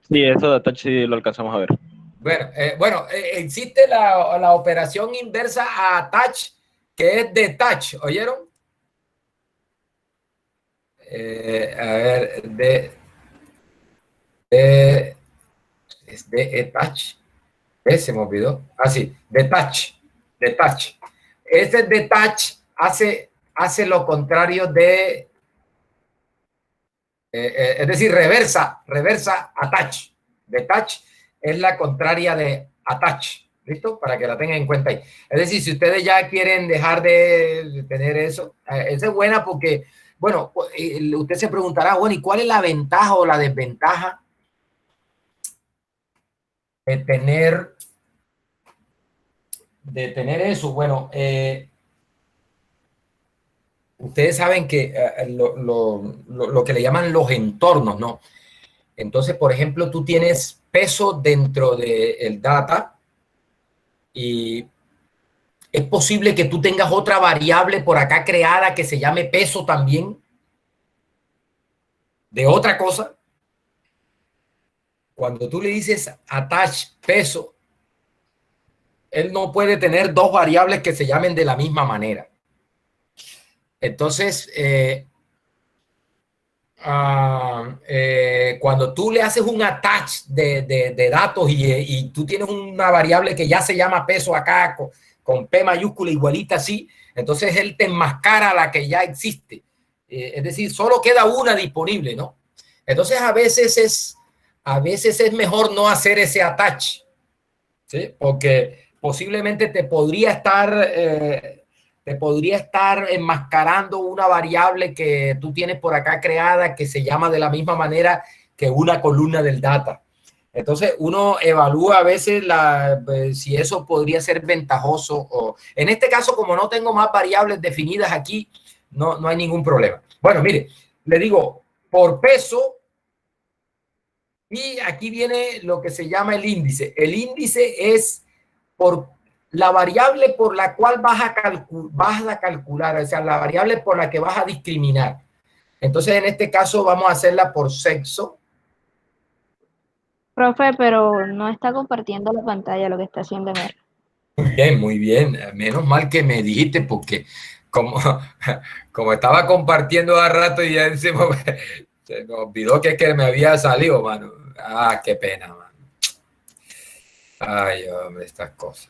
Sí, eso de touch sí lo alcanzamos a ver. Bueno, existe la operación inversa a attach, que es detach, ¿oyeron? A ver, es de attach. Se me olvidó. Ah, sí, detach. Detach. Este detach hace lo contrario de, es decir, reversa attach. Detach es la contraria de attach. ¿Listo? Para que la tengan en cuenta ahí. Es decir, si ustedes ya quieren dejar de tener eso, esa es buena porque, bueno, usted se preguntará, bueno, ¿y cuál es la ventaja o la desventaja de tener tener eso, bueno, ustedes saben que lo que le llaman los entornos, ¿no? Entonces, por ejemplo, tú tienes peso dentro del data y es posible que tú tengas otra variable por acá creada que se llame peso también, de otra cosa. Cuando tú le dices attach peso, él no puede tener dos variables que se llamen de la misma manera. Entonces, cuando tú le haces un attach de datos y tú tienes una variable que ya se llama peso acá con P mayúscula igualita así, entonces él te enmascara la que ya existe. Es decir, solo queda una disponible, ¿no? Entonces a veces es mejor no hacer ese attach, ¿sí? Porque posiblemente te podría estar enmascarando una variable que tú tienes por acá creada que se llama de la misma manera que una columna del data. Entonces uno evalúa a veces si eso podría ser ventajoso o en este caso, como no tengo más variables definidas aquí, no hay ningún problema. Bueno, mire, le digo por peso y aquí viene lo que se llama el índice. El índice es por la variable por la cual vas a calcular, o sea, la variable por la que vas a discriminar. Entonces, en este caso, vamos a hacerla por sexo. Profe, pero no está compartiendo la pantalla lo que está haciendo Emer. Muy bien. Menos mal que me dijiste porque como estaba compartiendo a rato y ya se me olvidó que me había salido, mano. Ah, qué pena, mano. Ay, hombre, estas cosas.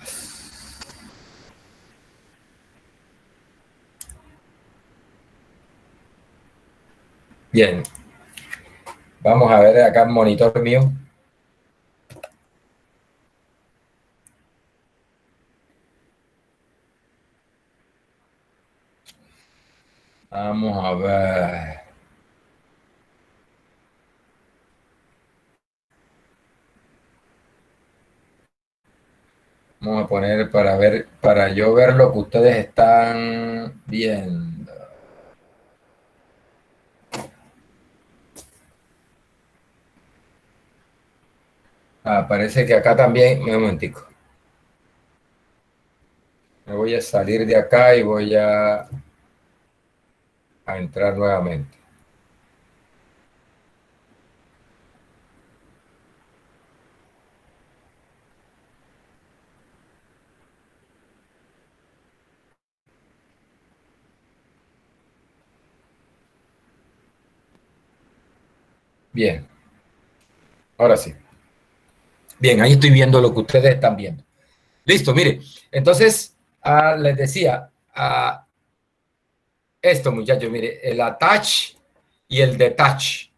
Bien. Vamos a ver acá el monitor mío. Vamos a ver. Vamos a poner para yo ver lo que ustedes están viendo. Parece que acá también, un momentico. Me voy a salir de acá y voy a entrar nuevamente. Bien. Ahora sí. Bien, ahí estoy viendo lo que ustedes están viendo. Listo, mire. Entonces, les decía, esto, muchachos, mire, el attach y el detach.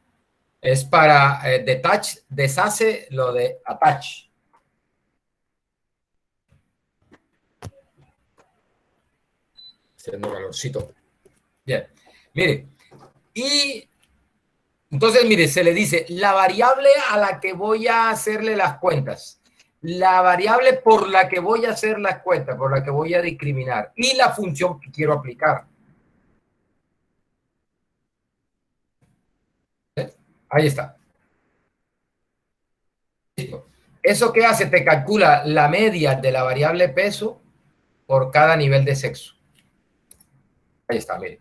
Es para detach, deshace lo de attach. Haciendo calorcito. Bien, mire. Y entonces, mire, se le dice la variable a la que voy a hacerle las cuentas, la variable por la que voy a hacer las cuentas, por la que voy a discriminar y la función que quiero aplicar. Ahí está. Listo. ¿Eso qué hace? Te calcula la media de la variable peso por cada nivel de sexo. Ahí está, mire.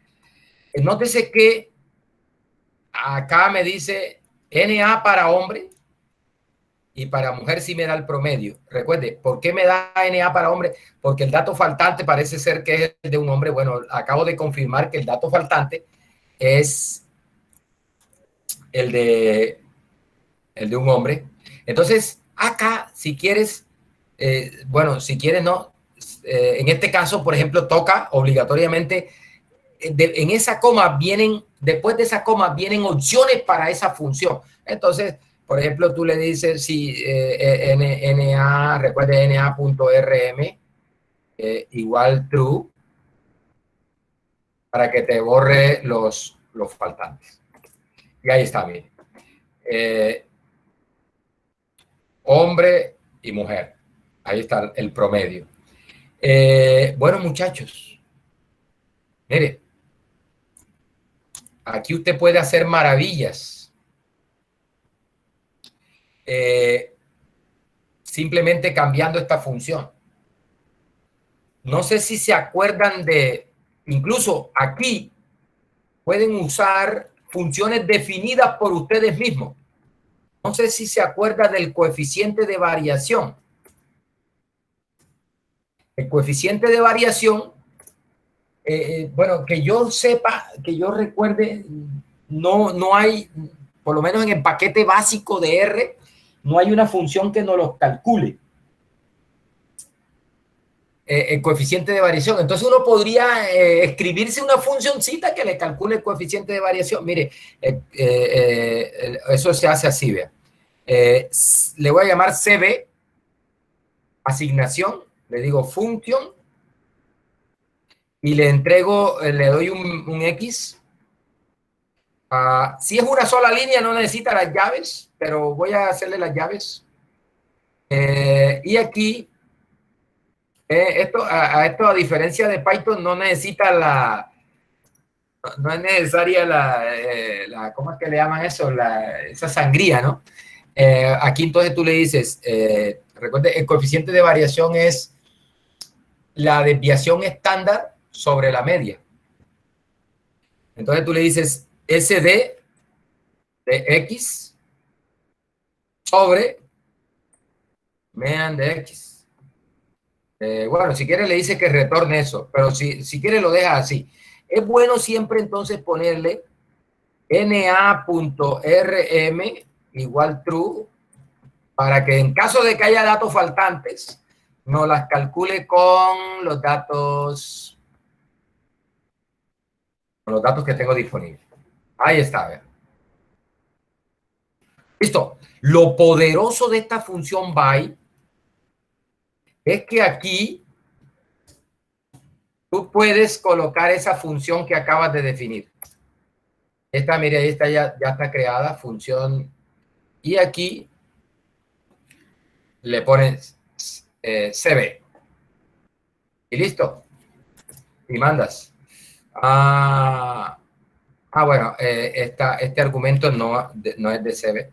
Nótese que acá me dice NA para hombre y para mujer sí me da el promedio. Recuerde, ¿por qué me da NA para hombre? Porque el dato faltante parece ser que es el de un hombre. Bueno, acabo de confirmar que el dato faltante es el de un hombre. Entonces, acá, si quieres, bueno, si quieres, no. En este caso, por ejemplo, toca obligatoriamente, en esa coma vienen, después de esa coma vienen opciones para esa función. Entonces, por ejemplo, tú le dices si NA, recuerde NA.rm igual true para que te borre los faltantes. Y ahí está, mire. Hombre y mujer. Ahí está el promedio. Bueno, muchachos, mire, aquí usted puede hacer maravillas. Simplemente cambiando esta función. No sé si se acuerdan de, incluso aquí pueden usar funciones definidas por ustedes mismos. No sé si se acuerda del coeficiente de variación. El coeficiente de variación, bueno, que yo sepa, que yo recuerde, no hay, por lo menos en el paquete básico de R, no hay una función que nos lo calcule. El coeficiente de variación. Entonces uno podría escribirse una funcioncita que le calcule el coeficiente de variación. Mire, eso se hace así, vea. Le voy a llamar CB, asignación, le digo function, y le entrego, le doy un X. Si es una sola línea, no necesita las llaves, pero voy a hacerle las llaves. Y aquí, esto, a diferencia de Python, no necesita no es necesaria ¿cómo es que le llaman eso? Esa sangría, ¿no? Aquí entonces tú le dices, recuerde, el coeficiente de variación es la desviación estándar sobre la media. Entonces tú le dices SD de X sobre median de X. Bueno, si quiere le dice que retorne eso, pero si quiere lo deja así. Es bueno siempre entonces ponerle na.rm igual true para que en caso de que haya datos faltantes, nos las calcule con los datos que tengo disponibles. Ahí está. ¿Ver? Listo. Lo poderoso de esta función by es que aquí tú puedes colocar esa función que acabas de definir. Esta, mire, ahí está ya está creada, función. Y aquí le pones CB. Y listo. Y mandas. Bueno, este argumento no es de CB.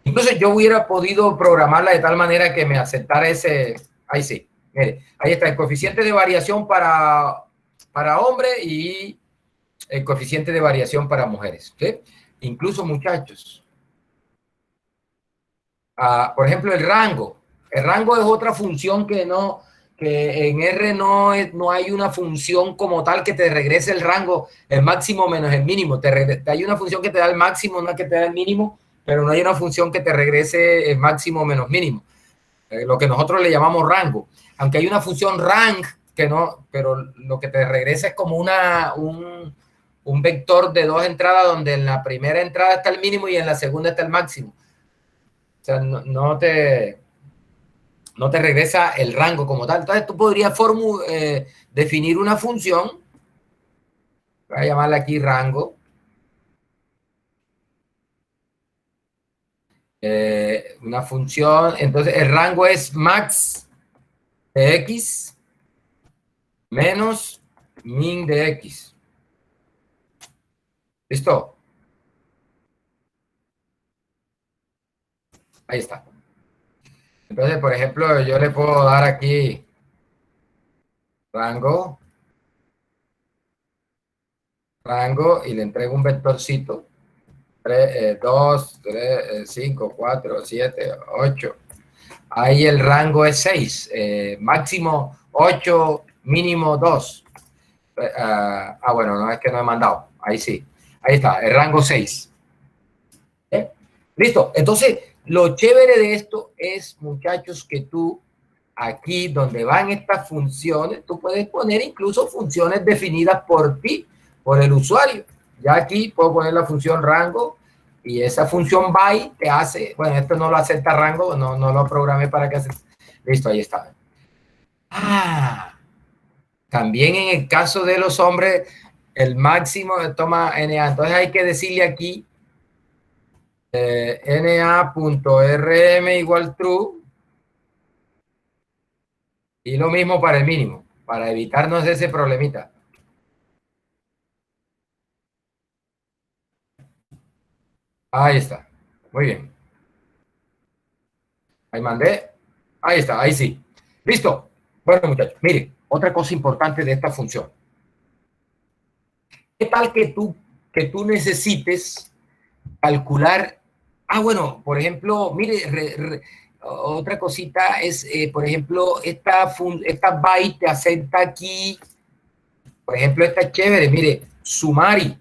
Incluso yo hubiera podido programarla de tal manera que me aceptara ese. Ahí sí. Mire, ahí está el coeficiente de variación para hombres y el coeficiente de variación para mujeres. ¿Sí? Incluso, muchachos. Por ejemplo, el rango. El rango es otra función que en R no hay una función como tal que te regrese el rango, el máximo menos el mínimo. Hay una función que te da el máximo, una que te da el mínimo, pero no hay una función que te regrese el máximo menos mínimo. Lo que nosotros le llamamos rango. Aunque hay una función rank, que no, pero lo que te regresa es como un vector de dos entradas donde en la primera entrada está el mínimo y en la segunda está el máximo. O sea, no te regresa el rango como tal. Entonces tú podrías definir una función, voy a llamarla aquí rango, una función, entonces el rango es max de X menos min de X. ¿Listo? Ahí está. Entonces, por ejemplo, yo le puedo dar aquí rango y le entrego un vectorcito. 2, 3, 5, 4, 7, 8. Ahí el rango es 6. Máximo 8, mínimo 2. Bueno, no es que no he mandado. Ahí sí. Ahí está, el rango 6. Listo. Entonces, lo chévere de esto es, muchachos, que tú aquí donde van estas funciones, tú puedes poner incluso funciones definidas por ti, por el usuario. Ya aquí puedo poner la función rango y esa función by te hace, bueno, esto no lo acepta rango, no lo programé para que hace. Listo, ahí está. También en el caso de los hombres, el máximo toma NA. Entonces hay que decirle aquí na.rm igual true Y lo mismo para el mínimo, para evitarnos ese problemita. Ahí está. Muy bien. Ahí mandé. Ahí está, ahí sí. Listo. Bueno, muchachos, miren, otra cosa importante de esta función. ¿Qué tal que tú necesites calcular? Ah, bueno, por ejemplo, mire, otra cosita es, por ejemplo, esta byte te acepta aquí, por ejemplo, esta es chévere, mire, sumari.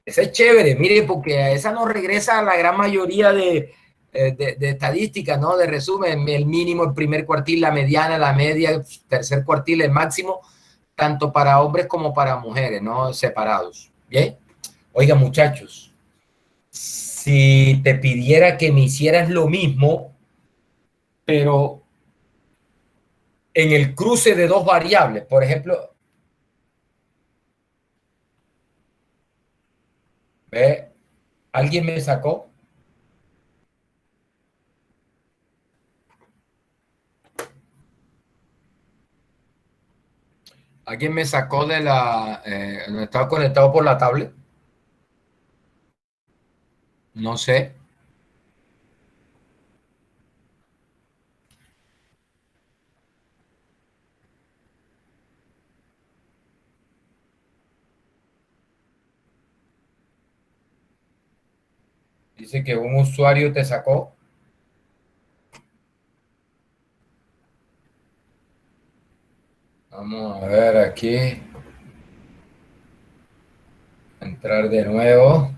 Esa es chévere, mire, porque a esa nos regresa a la gran mayoría de estadísticas, ¿no? De resumen, el mínimo, el primer cuartil, la mediana, la media, el tercer cuartil, el máximo, tanto para hombres como para mujeres, ¿no? Separados. ¿Bien? Oiga, muchachos, si te pidiera que me hicieras lo mismo, pero en el cruce de dos variables, por ejemplo, ¿ve? ¿Alguien me sacó? ¿Alguien me sacó de la... no estaba conectado por la tablet? No sé. Dice que un usuario te sacó. Vamos a ver aquí. Entrar de nuevo.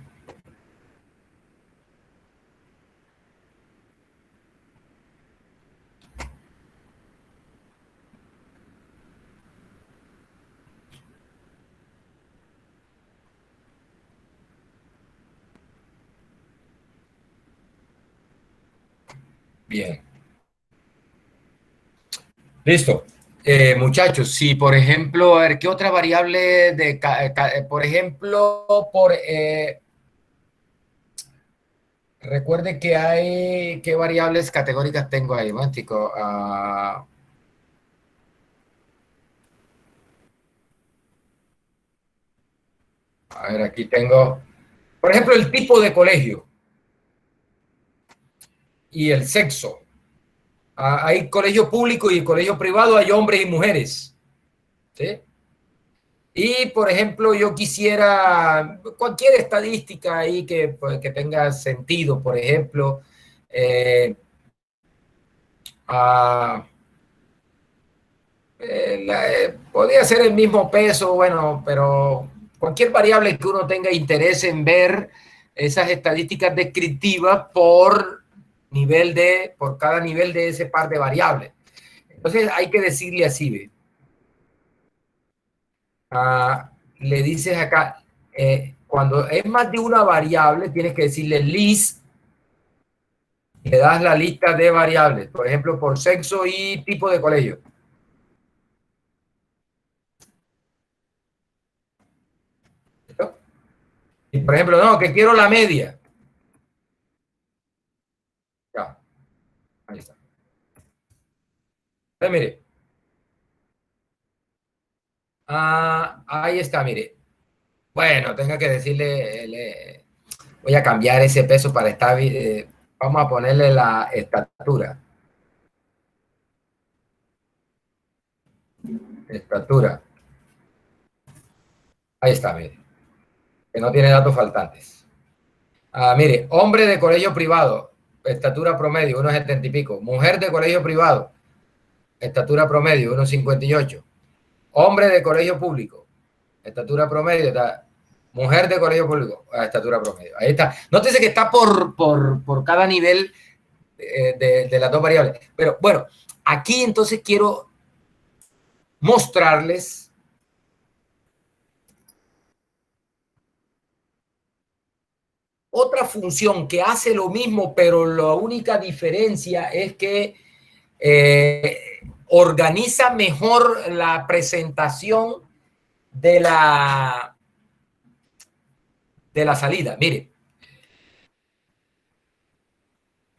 Bien. Listo. Muchachos, si por ejemplo, a ver, ¿qué otra variable por ejemplo, recuerde que hay, ¿qué variables categóricas tengo ahí? Un momentico. A ver, aquí tengo, por ejemplo, el tipo de colegio y el sexo. Hay colegio público y colegio privado, hay hombres y mujeres. ¿Sí? Y, por ejemplo, yo quisiera cualquier estadística ahí pues, que tenga sentido, por ejemplo, ah, podría ser el mismo peso, bueno, pero cualquier variable que uno tenga interés en ver esas estadísticas descriptivas por cada nivel de ese par de variables. Entonces hay que decirle así, ¿ve? Le dices acá, cuando es más de una variable, tienes que decirle list, y le das la lista de variables, por ejemplo, por sexo y tipo de colegio. ¿Listo? Y por ejemplo, no, que quiero la media. Ya, ahí está. Mire. Ahí está, mire. Bueno, tengo que decirle, voy a cambiar ese peso para estar, vamos a ponerle la estatura. Estatura. Ahí está, mire. Que no tiene datos faltantes. Mire, hombre de colegio privado, estatura promedio, 1,70 y pico. Mujer de colegio privado, estatura promedio, 1,58. Hombre de colegio público, estatura promedio, mujer de colegio público, estatura promedio. Ahí está. Nótese que está por cada nivel de las dos variables. Pero bueno, aquí entonces quiero mostrarles otra función que hace lo mismo, pero la única diferencia es que organiza mejor la presentación de la salida. Mire,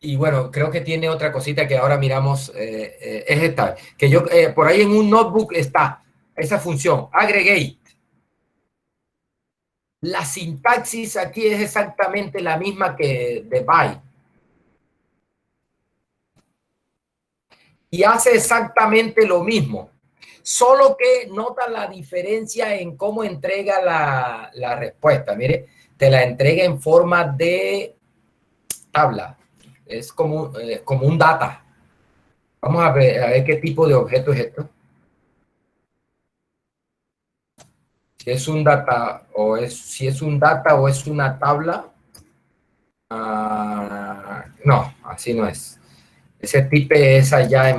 Y bueno, creo que tiene otra cosita que ahora miramos, es esta, que yo, por ahí en un notebook está esa función, aggregate. La sintaxis aquí es exactamente la misma que de by. Y hace exactamente lo mismo, solo que nota la diferencia en cómo entrega la respuesta. Mire, te la entrega en forma de tabla. Es como un data. Vamos a ver qué tipo de objeto es esto. Si es un data si es un data o es una tabla. No, así no es. Ese tipo es allá,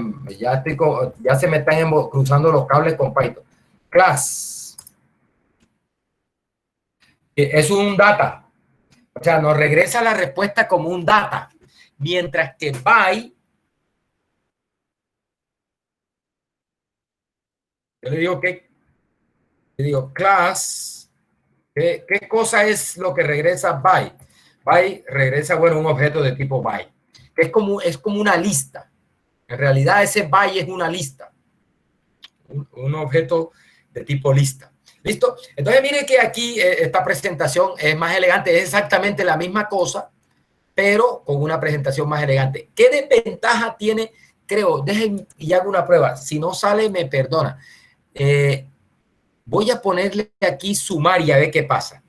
ya se me están cruzando los cables con Python. Class. Es un data. O sea, nos regresa la respuesta como un data. Mientras que by, yo le digo que, le digo class, ¿qué cosa es lo que regresa by? By regresa, bueno, un objeto de tipo by, que es como una lista. En realidad ese by es una lista, un objeto de tipo lista. ¿Listo? Entonces mire que aquí esta presentación es más elegante, es exactamente la misma cosa, pero con una presentación más elegante. ¿Qué desventaja tiene? Creo, dejen y hago una prueba. Si no sale, me perdona. Voy a ponerle aquí sumar y a ver qué pasa.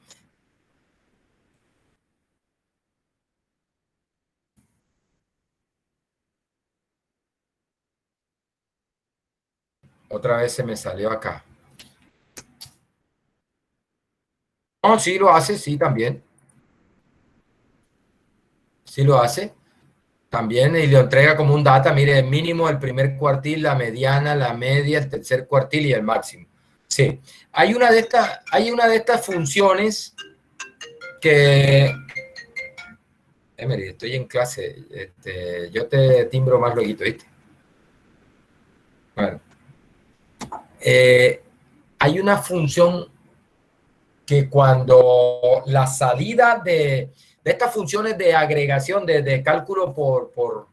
Otra vez se me salió acá. No, sí lo hace, sí, también. Sí lo hace. También, y lo entrega como un data, mire, el mínimo, el primer cuartil, la mediana, la media, el tercer cuartil y el máximo. Sí. Hay una de estas funciones que... Emery, estoy en clase. Yo te timbro más luego, ¿viste? Bueno. Hay una función que cuando la salida de estas funciones de agregación, de cálculo por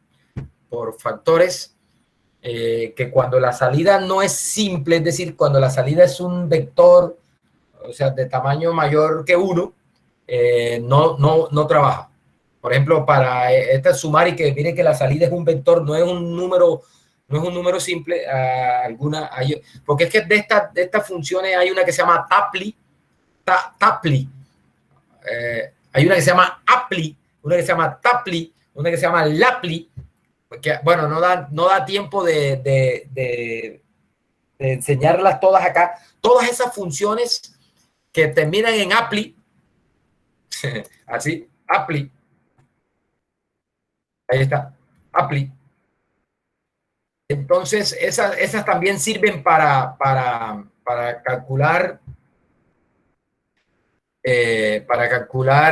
factores, que cuando la salida no es simple, es decir, cuando la salida es un vector, o sea, de tamaño mayor que 1, no trabaja. Por ejemplo, para esta sumar y que mire que la salida es un vector, no es un número simple, porque es que de estas funciones hay una que se llama Tapley, hay una que se llama Apply, una que se llama Tapley, una que se llama Lapley, porque, bueno, no da tiempo de enseñarlas todas acá. Todas esas funciones que terminan en Apply, así, Apply, ahí está, Apply. Entonces, esas también sirven para calcular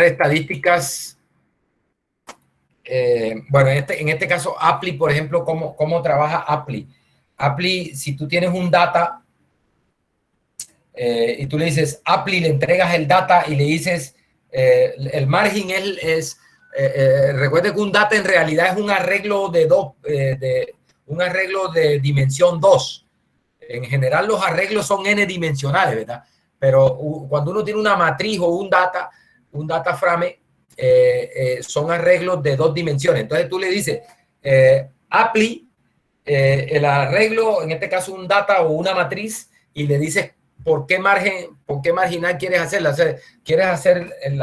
estadísticas. Bueno, en este caso, Apply, por ejemplo, ¿cómo trabaja Apply? Apply, si tú tienes un data y tú le dices Apply, le entregas el data y le dices el margen recuerde que un data en realidad es un arreglo un arreglo de dimensión 2. En general los arreglos son n dimensionales, ¿verdad? Pero cuando uno tiene una matriz o un data frame, son arreglos de 2 dimensiones. Entonces tú le dices, Apply, el arreglo, en este caso un data o una matriz, y le dices por qué marginal quieres hacerla. O sea, quieres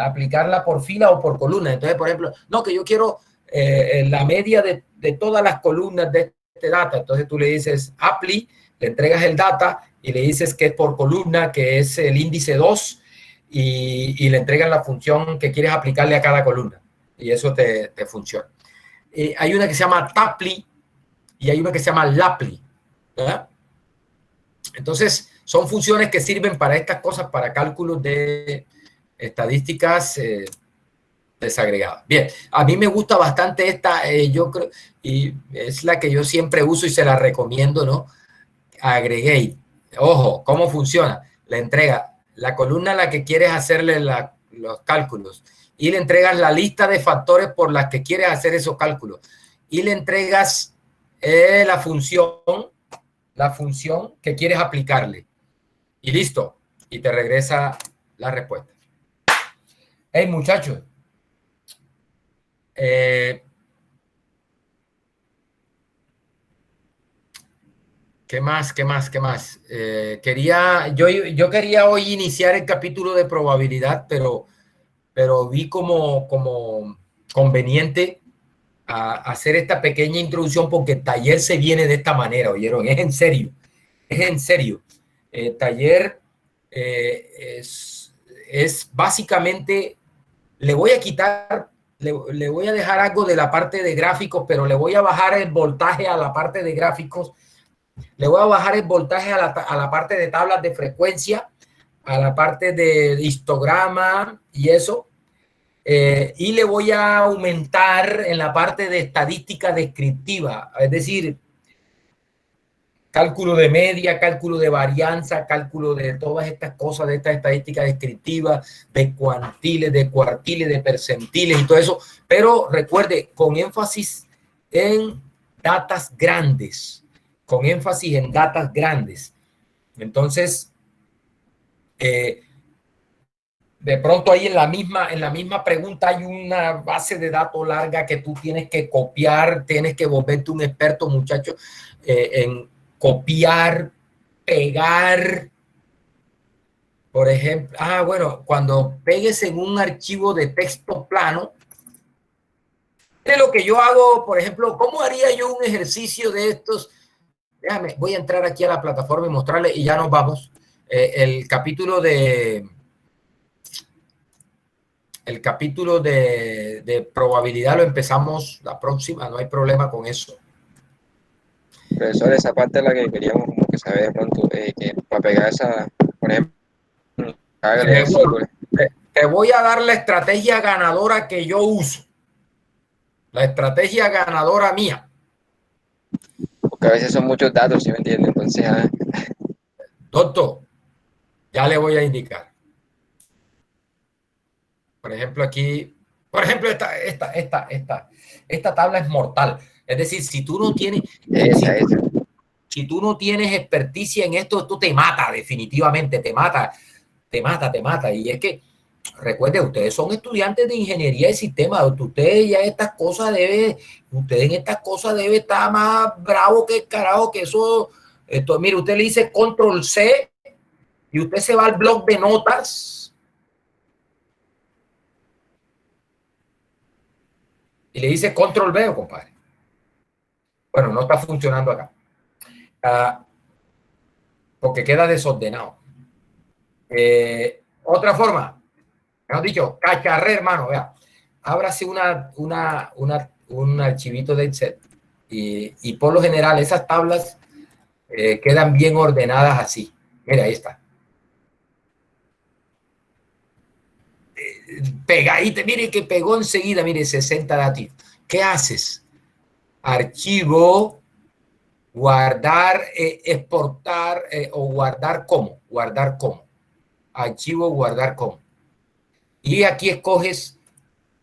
aplicarla por fila o por columna. Entonces, por ejemplo, no, que yo quiero la media de todas las columnas de este data. Entonces tú le dices Apply, le entregas el data y le dices que es por columna, que es el índice 2, y le entregan la función que quieres aplicarle a cada columna. Y eso te funciona. Hay una que se llama Tapley y hay una que se llama Lapley, ¿verdad? Entonces, son funciones que sirven para estas cosas, para cálculos de estadísticas desagregadas. Bien, a mí me gusta bastante esta, yo creo, y es la que yo siempre uso y se la recomiendo, ¿no? Aggregate. Ojo, ¿cómo funciona? La entrega, la columna a la que quieres hacerle los cálculos y le entregas la lista de factores por las que quieres hacer esos cálculos y le entregas la función que quieres aplicarle y listo, y te regresa la respuesta. Hey, muchachos, ¿qué más? Yo quería hoy iniciar el capítulo de probabilidad, pero vi como conveniente hacer esta pequeña introducción porque el taller se viene de esta manera, ¿oyeron? Es en serio, El taller es básicamente, le voy a quitar, le voy a dejar algo de la parte de gráficos, pero le voy a bajar el voltaje a la parte de gráficos. Le voy a bajar el voltaje a la parte de tablas de frecuencia, a la parte de histograma y eso. Y le voy a aumentar en la parte de estadística descriptiva, es decir, cálculo de media, cálculo de varianza, cálculo de todas estas cosas, de estas estadísticas descriptivas, de cuantiles, de cuartiles, de percentiles y todo eso. Pero recuerde, con énfasis en datas grandes. Entonces, de pronto ahí en la misma pregunta hay una base de datos larga que tú tienes que copiar, tienes que volverte un experto, muchacho, en copiar, pegar. Por ejemplo, bueno, cuando pegues en un archivo de texto plano, es lo que yo hago, por ejemplo, ¿cómo haría yo un ejercicio de estos? Déjame, voy a entrar aquí a la plataforma y mostrarle y ya nos vamos. El capítulo de probabilidad lo empezamos la próxima, no hay problema con eso. Profesor, esa parte es la que queríamos como que saber de pronto, que para pegar esa, por ejemplo, te voy a dar la estrategia ganadora que yo uso. La estrategia ganadora mía. porque a veces son muchos datos, ¿sí me entiende? Entonces, Doctor, ya le voy a indicar. Por ejemplo, aquí, esta tabla es mortal. Es decir, si tú no tienes, si tú no tienes experticia en esto, esto te mata, definitivamente, te mata. Y es que, recuerde, ustedes son estudiantes de ingeniería de sistemas. Ustedes en estas cosas debe estar más bravo que el carajo que eso. Mire, usted le dice control C y usted se va al blog de notas y le dice control V, compadre. Bueno, no está funcionando acá. Porque queda desordenado. Otra forma, mejor dicho, cacharré, hermano, vea. Ábrase un archivito de Excel y por lo general esas tablas quedan bien ordenadas así. Mira, ahí está. Pegadita, mire que pegó enseguida, mire, 60 datos. ¿Qué haces? Archivo, guardar, exportar o guardar como. Archivo, guardar como. Y aquí escoges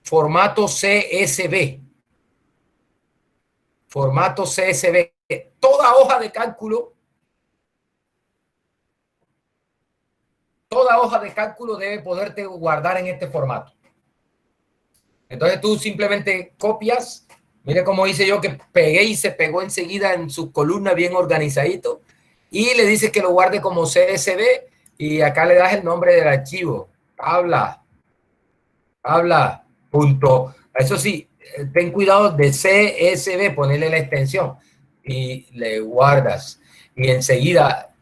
formato CSV. Formato CSV. Toda hoja de cálculo debe poderte guardar en este formato. Entonces tú simplemente copias. Mire cómo hice yo que pegué y se pegó enseguida en su columna bien organizadito. Y le dices que lo guarde como CSV y acá le das el nombre del archivo. Tabla. Punto. Eso sí, ten cuidado de CSV, ponerle la extensión y le guardas. Y enseguida,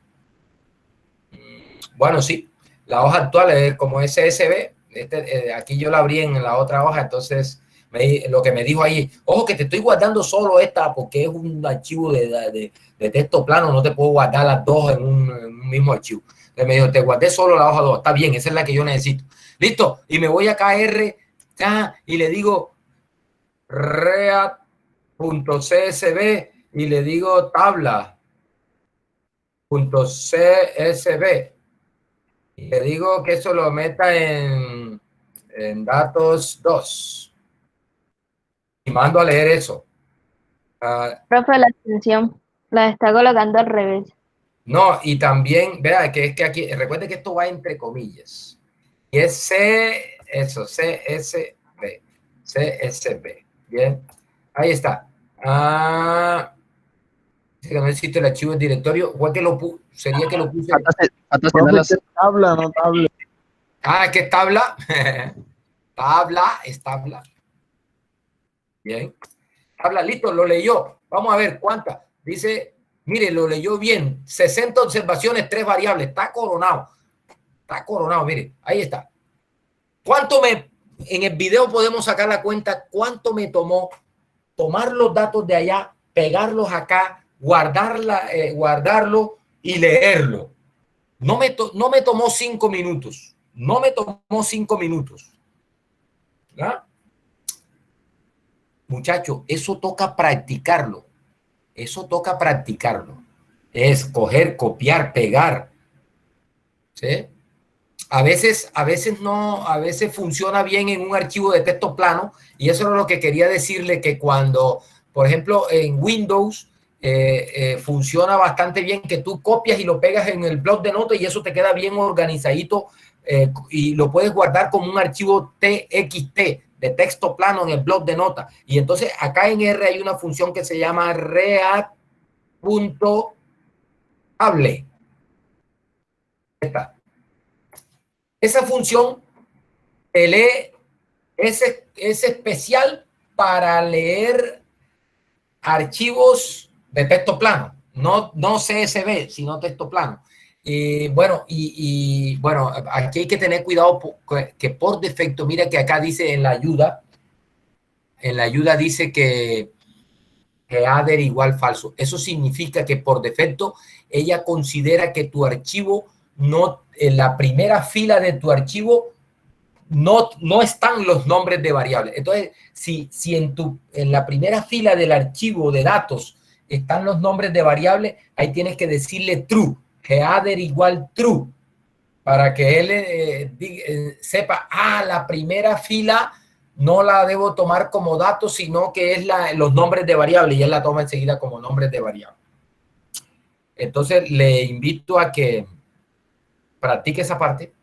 bueno, sí, la hoja actual es como CSV. Aquí yo la abrí en la otra hoja, entonces lo que me dijo ahí, ojo que te estoy guardando solo esta porque es un archivo de texto plano, no te puedo guardar las dos en un mismo archivo. Entonces me dijo, te guardé solo la hoja 2, está bien, esa es la que yo necesito. Listo, y me voy a KR y le digo read.csv y le digo tabla.csv y le digo que eso lo meta en En datos 2. Y mando a leer eso. Profe, la extensión la está colocando al revés. No, y también, vea, que es que aquí, recuerde que esto va entre comillas. Y es CSB. CSB. Bien. Ahí está. Dice que no existe el archivo del directorio. Igual que sería que lo puse. Profe, ¿qué tabla, no tabla? ¿Qué es tabla? Tabla, es tabla. Bien. Tabla, listo, lo leyó. Vamos a ver cuántas. Dice, mire, lo leyó bien. 60 observaciones, 3 variables. Está coronado. Está coronado, mire. Ahí está. En el video podemos sacar la cuenta cuánto me tomó tomar los datos de allá, pegarlos acá, guardarlo y leerlo. No me tomó 5 minutos. No me tomó 5 minutos. ¿Ya? Muchachos, eso toca practicarlo. Eso toca practicarlo. Es coger, copiar, pegar. ¿Sí? A veces funciona bien en un archivo de texto plano, y eso es lo que quería decirle, que cuando, por ejemplo, en Windows funciona bastante bien que tú copias y lo pegas en el bloc de notas y eso te queda bien organizadito, y lo puedes guardar como un archivo TXT de texto plano en el bloc de notas. Y entonces acá en R hay una función que se llama read.table. Esa función te lee, es especial para leer archivos de texto plano, no CSV, sino texto plano. Bueno, aquí hay que tener cuidado que por defecto, mira que acá dice en la ayuda dice que header igual falso. Eso significa que por defecto ella considera que tu archivo en la primera fila de tu archivo no están los nombres de variables. Entonces, si en la primera fila del archivo de datos están los nombres de variables, ahí tienes que decirle true, header igual true, para que él sepa, la primera fila no la debo tomar como datos, sino que es los nombres de variables, y él la toma enseguida como nombres de variables. Entonces, le invito a que practique esa parte.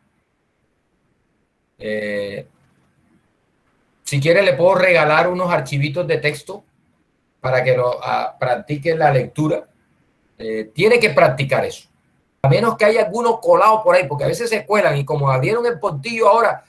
Si quiere, le puedo regalar unos archivitos de texto para que practique la lectura. Tiene que practicar eso. A menos que haya algunos colados por ahí, porque a veces se cuelan, y como abrieron el portillo ahora,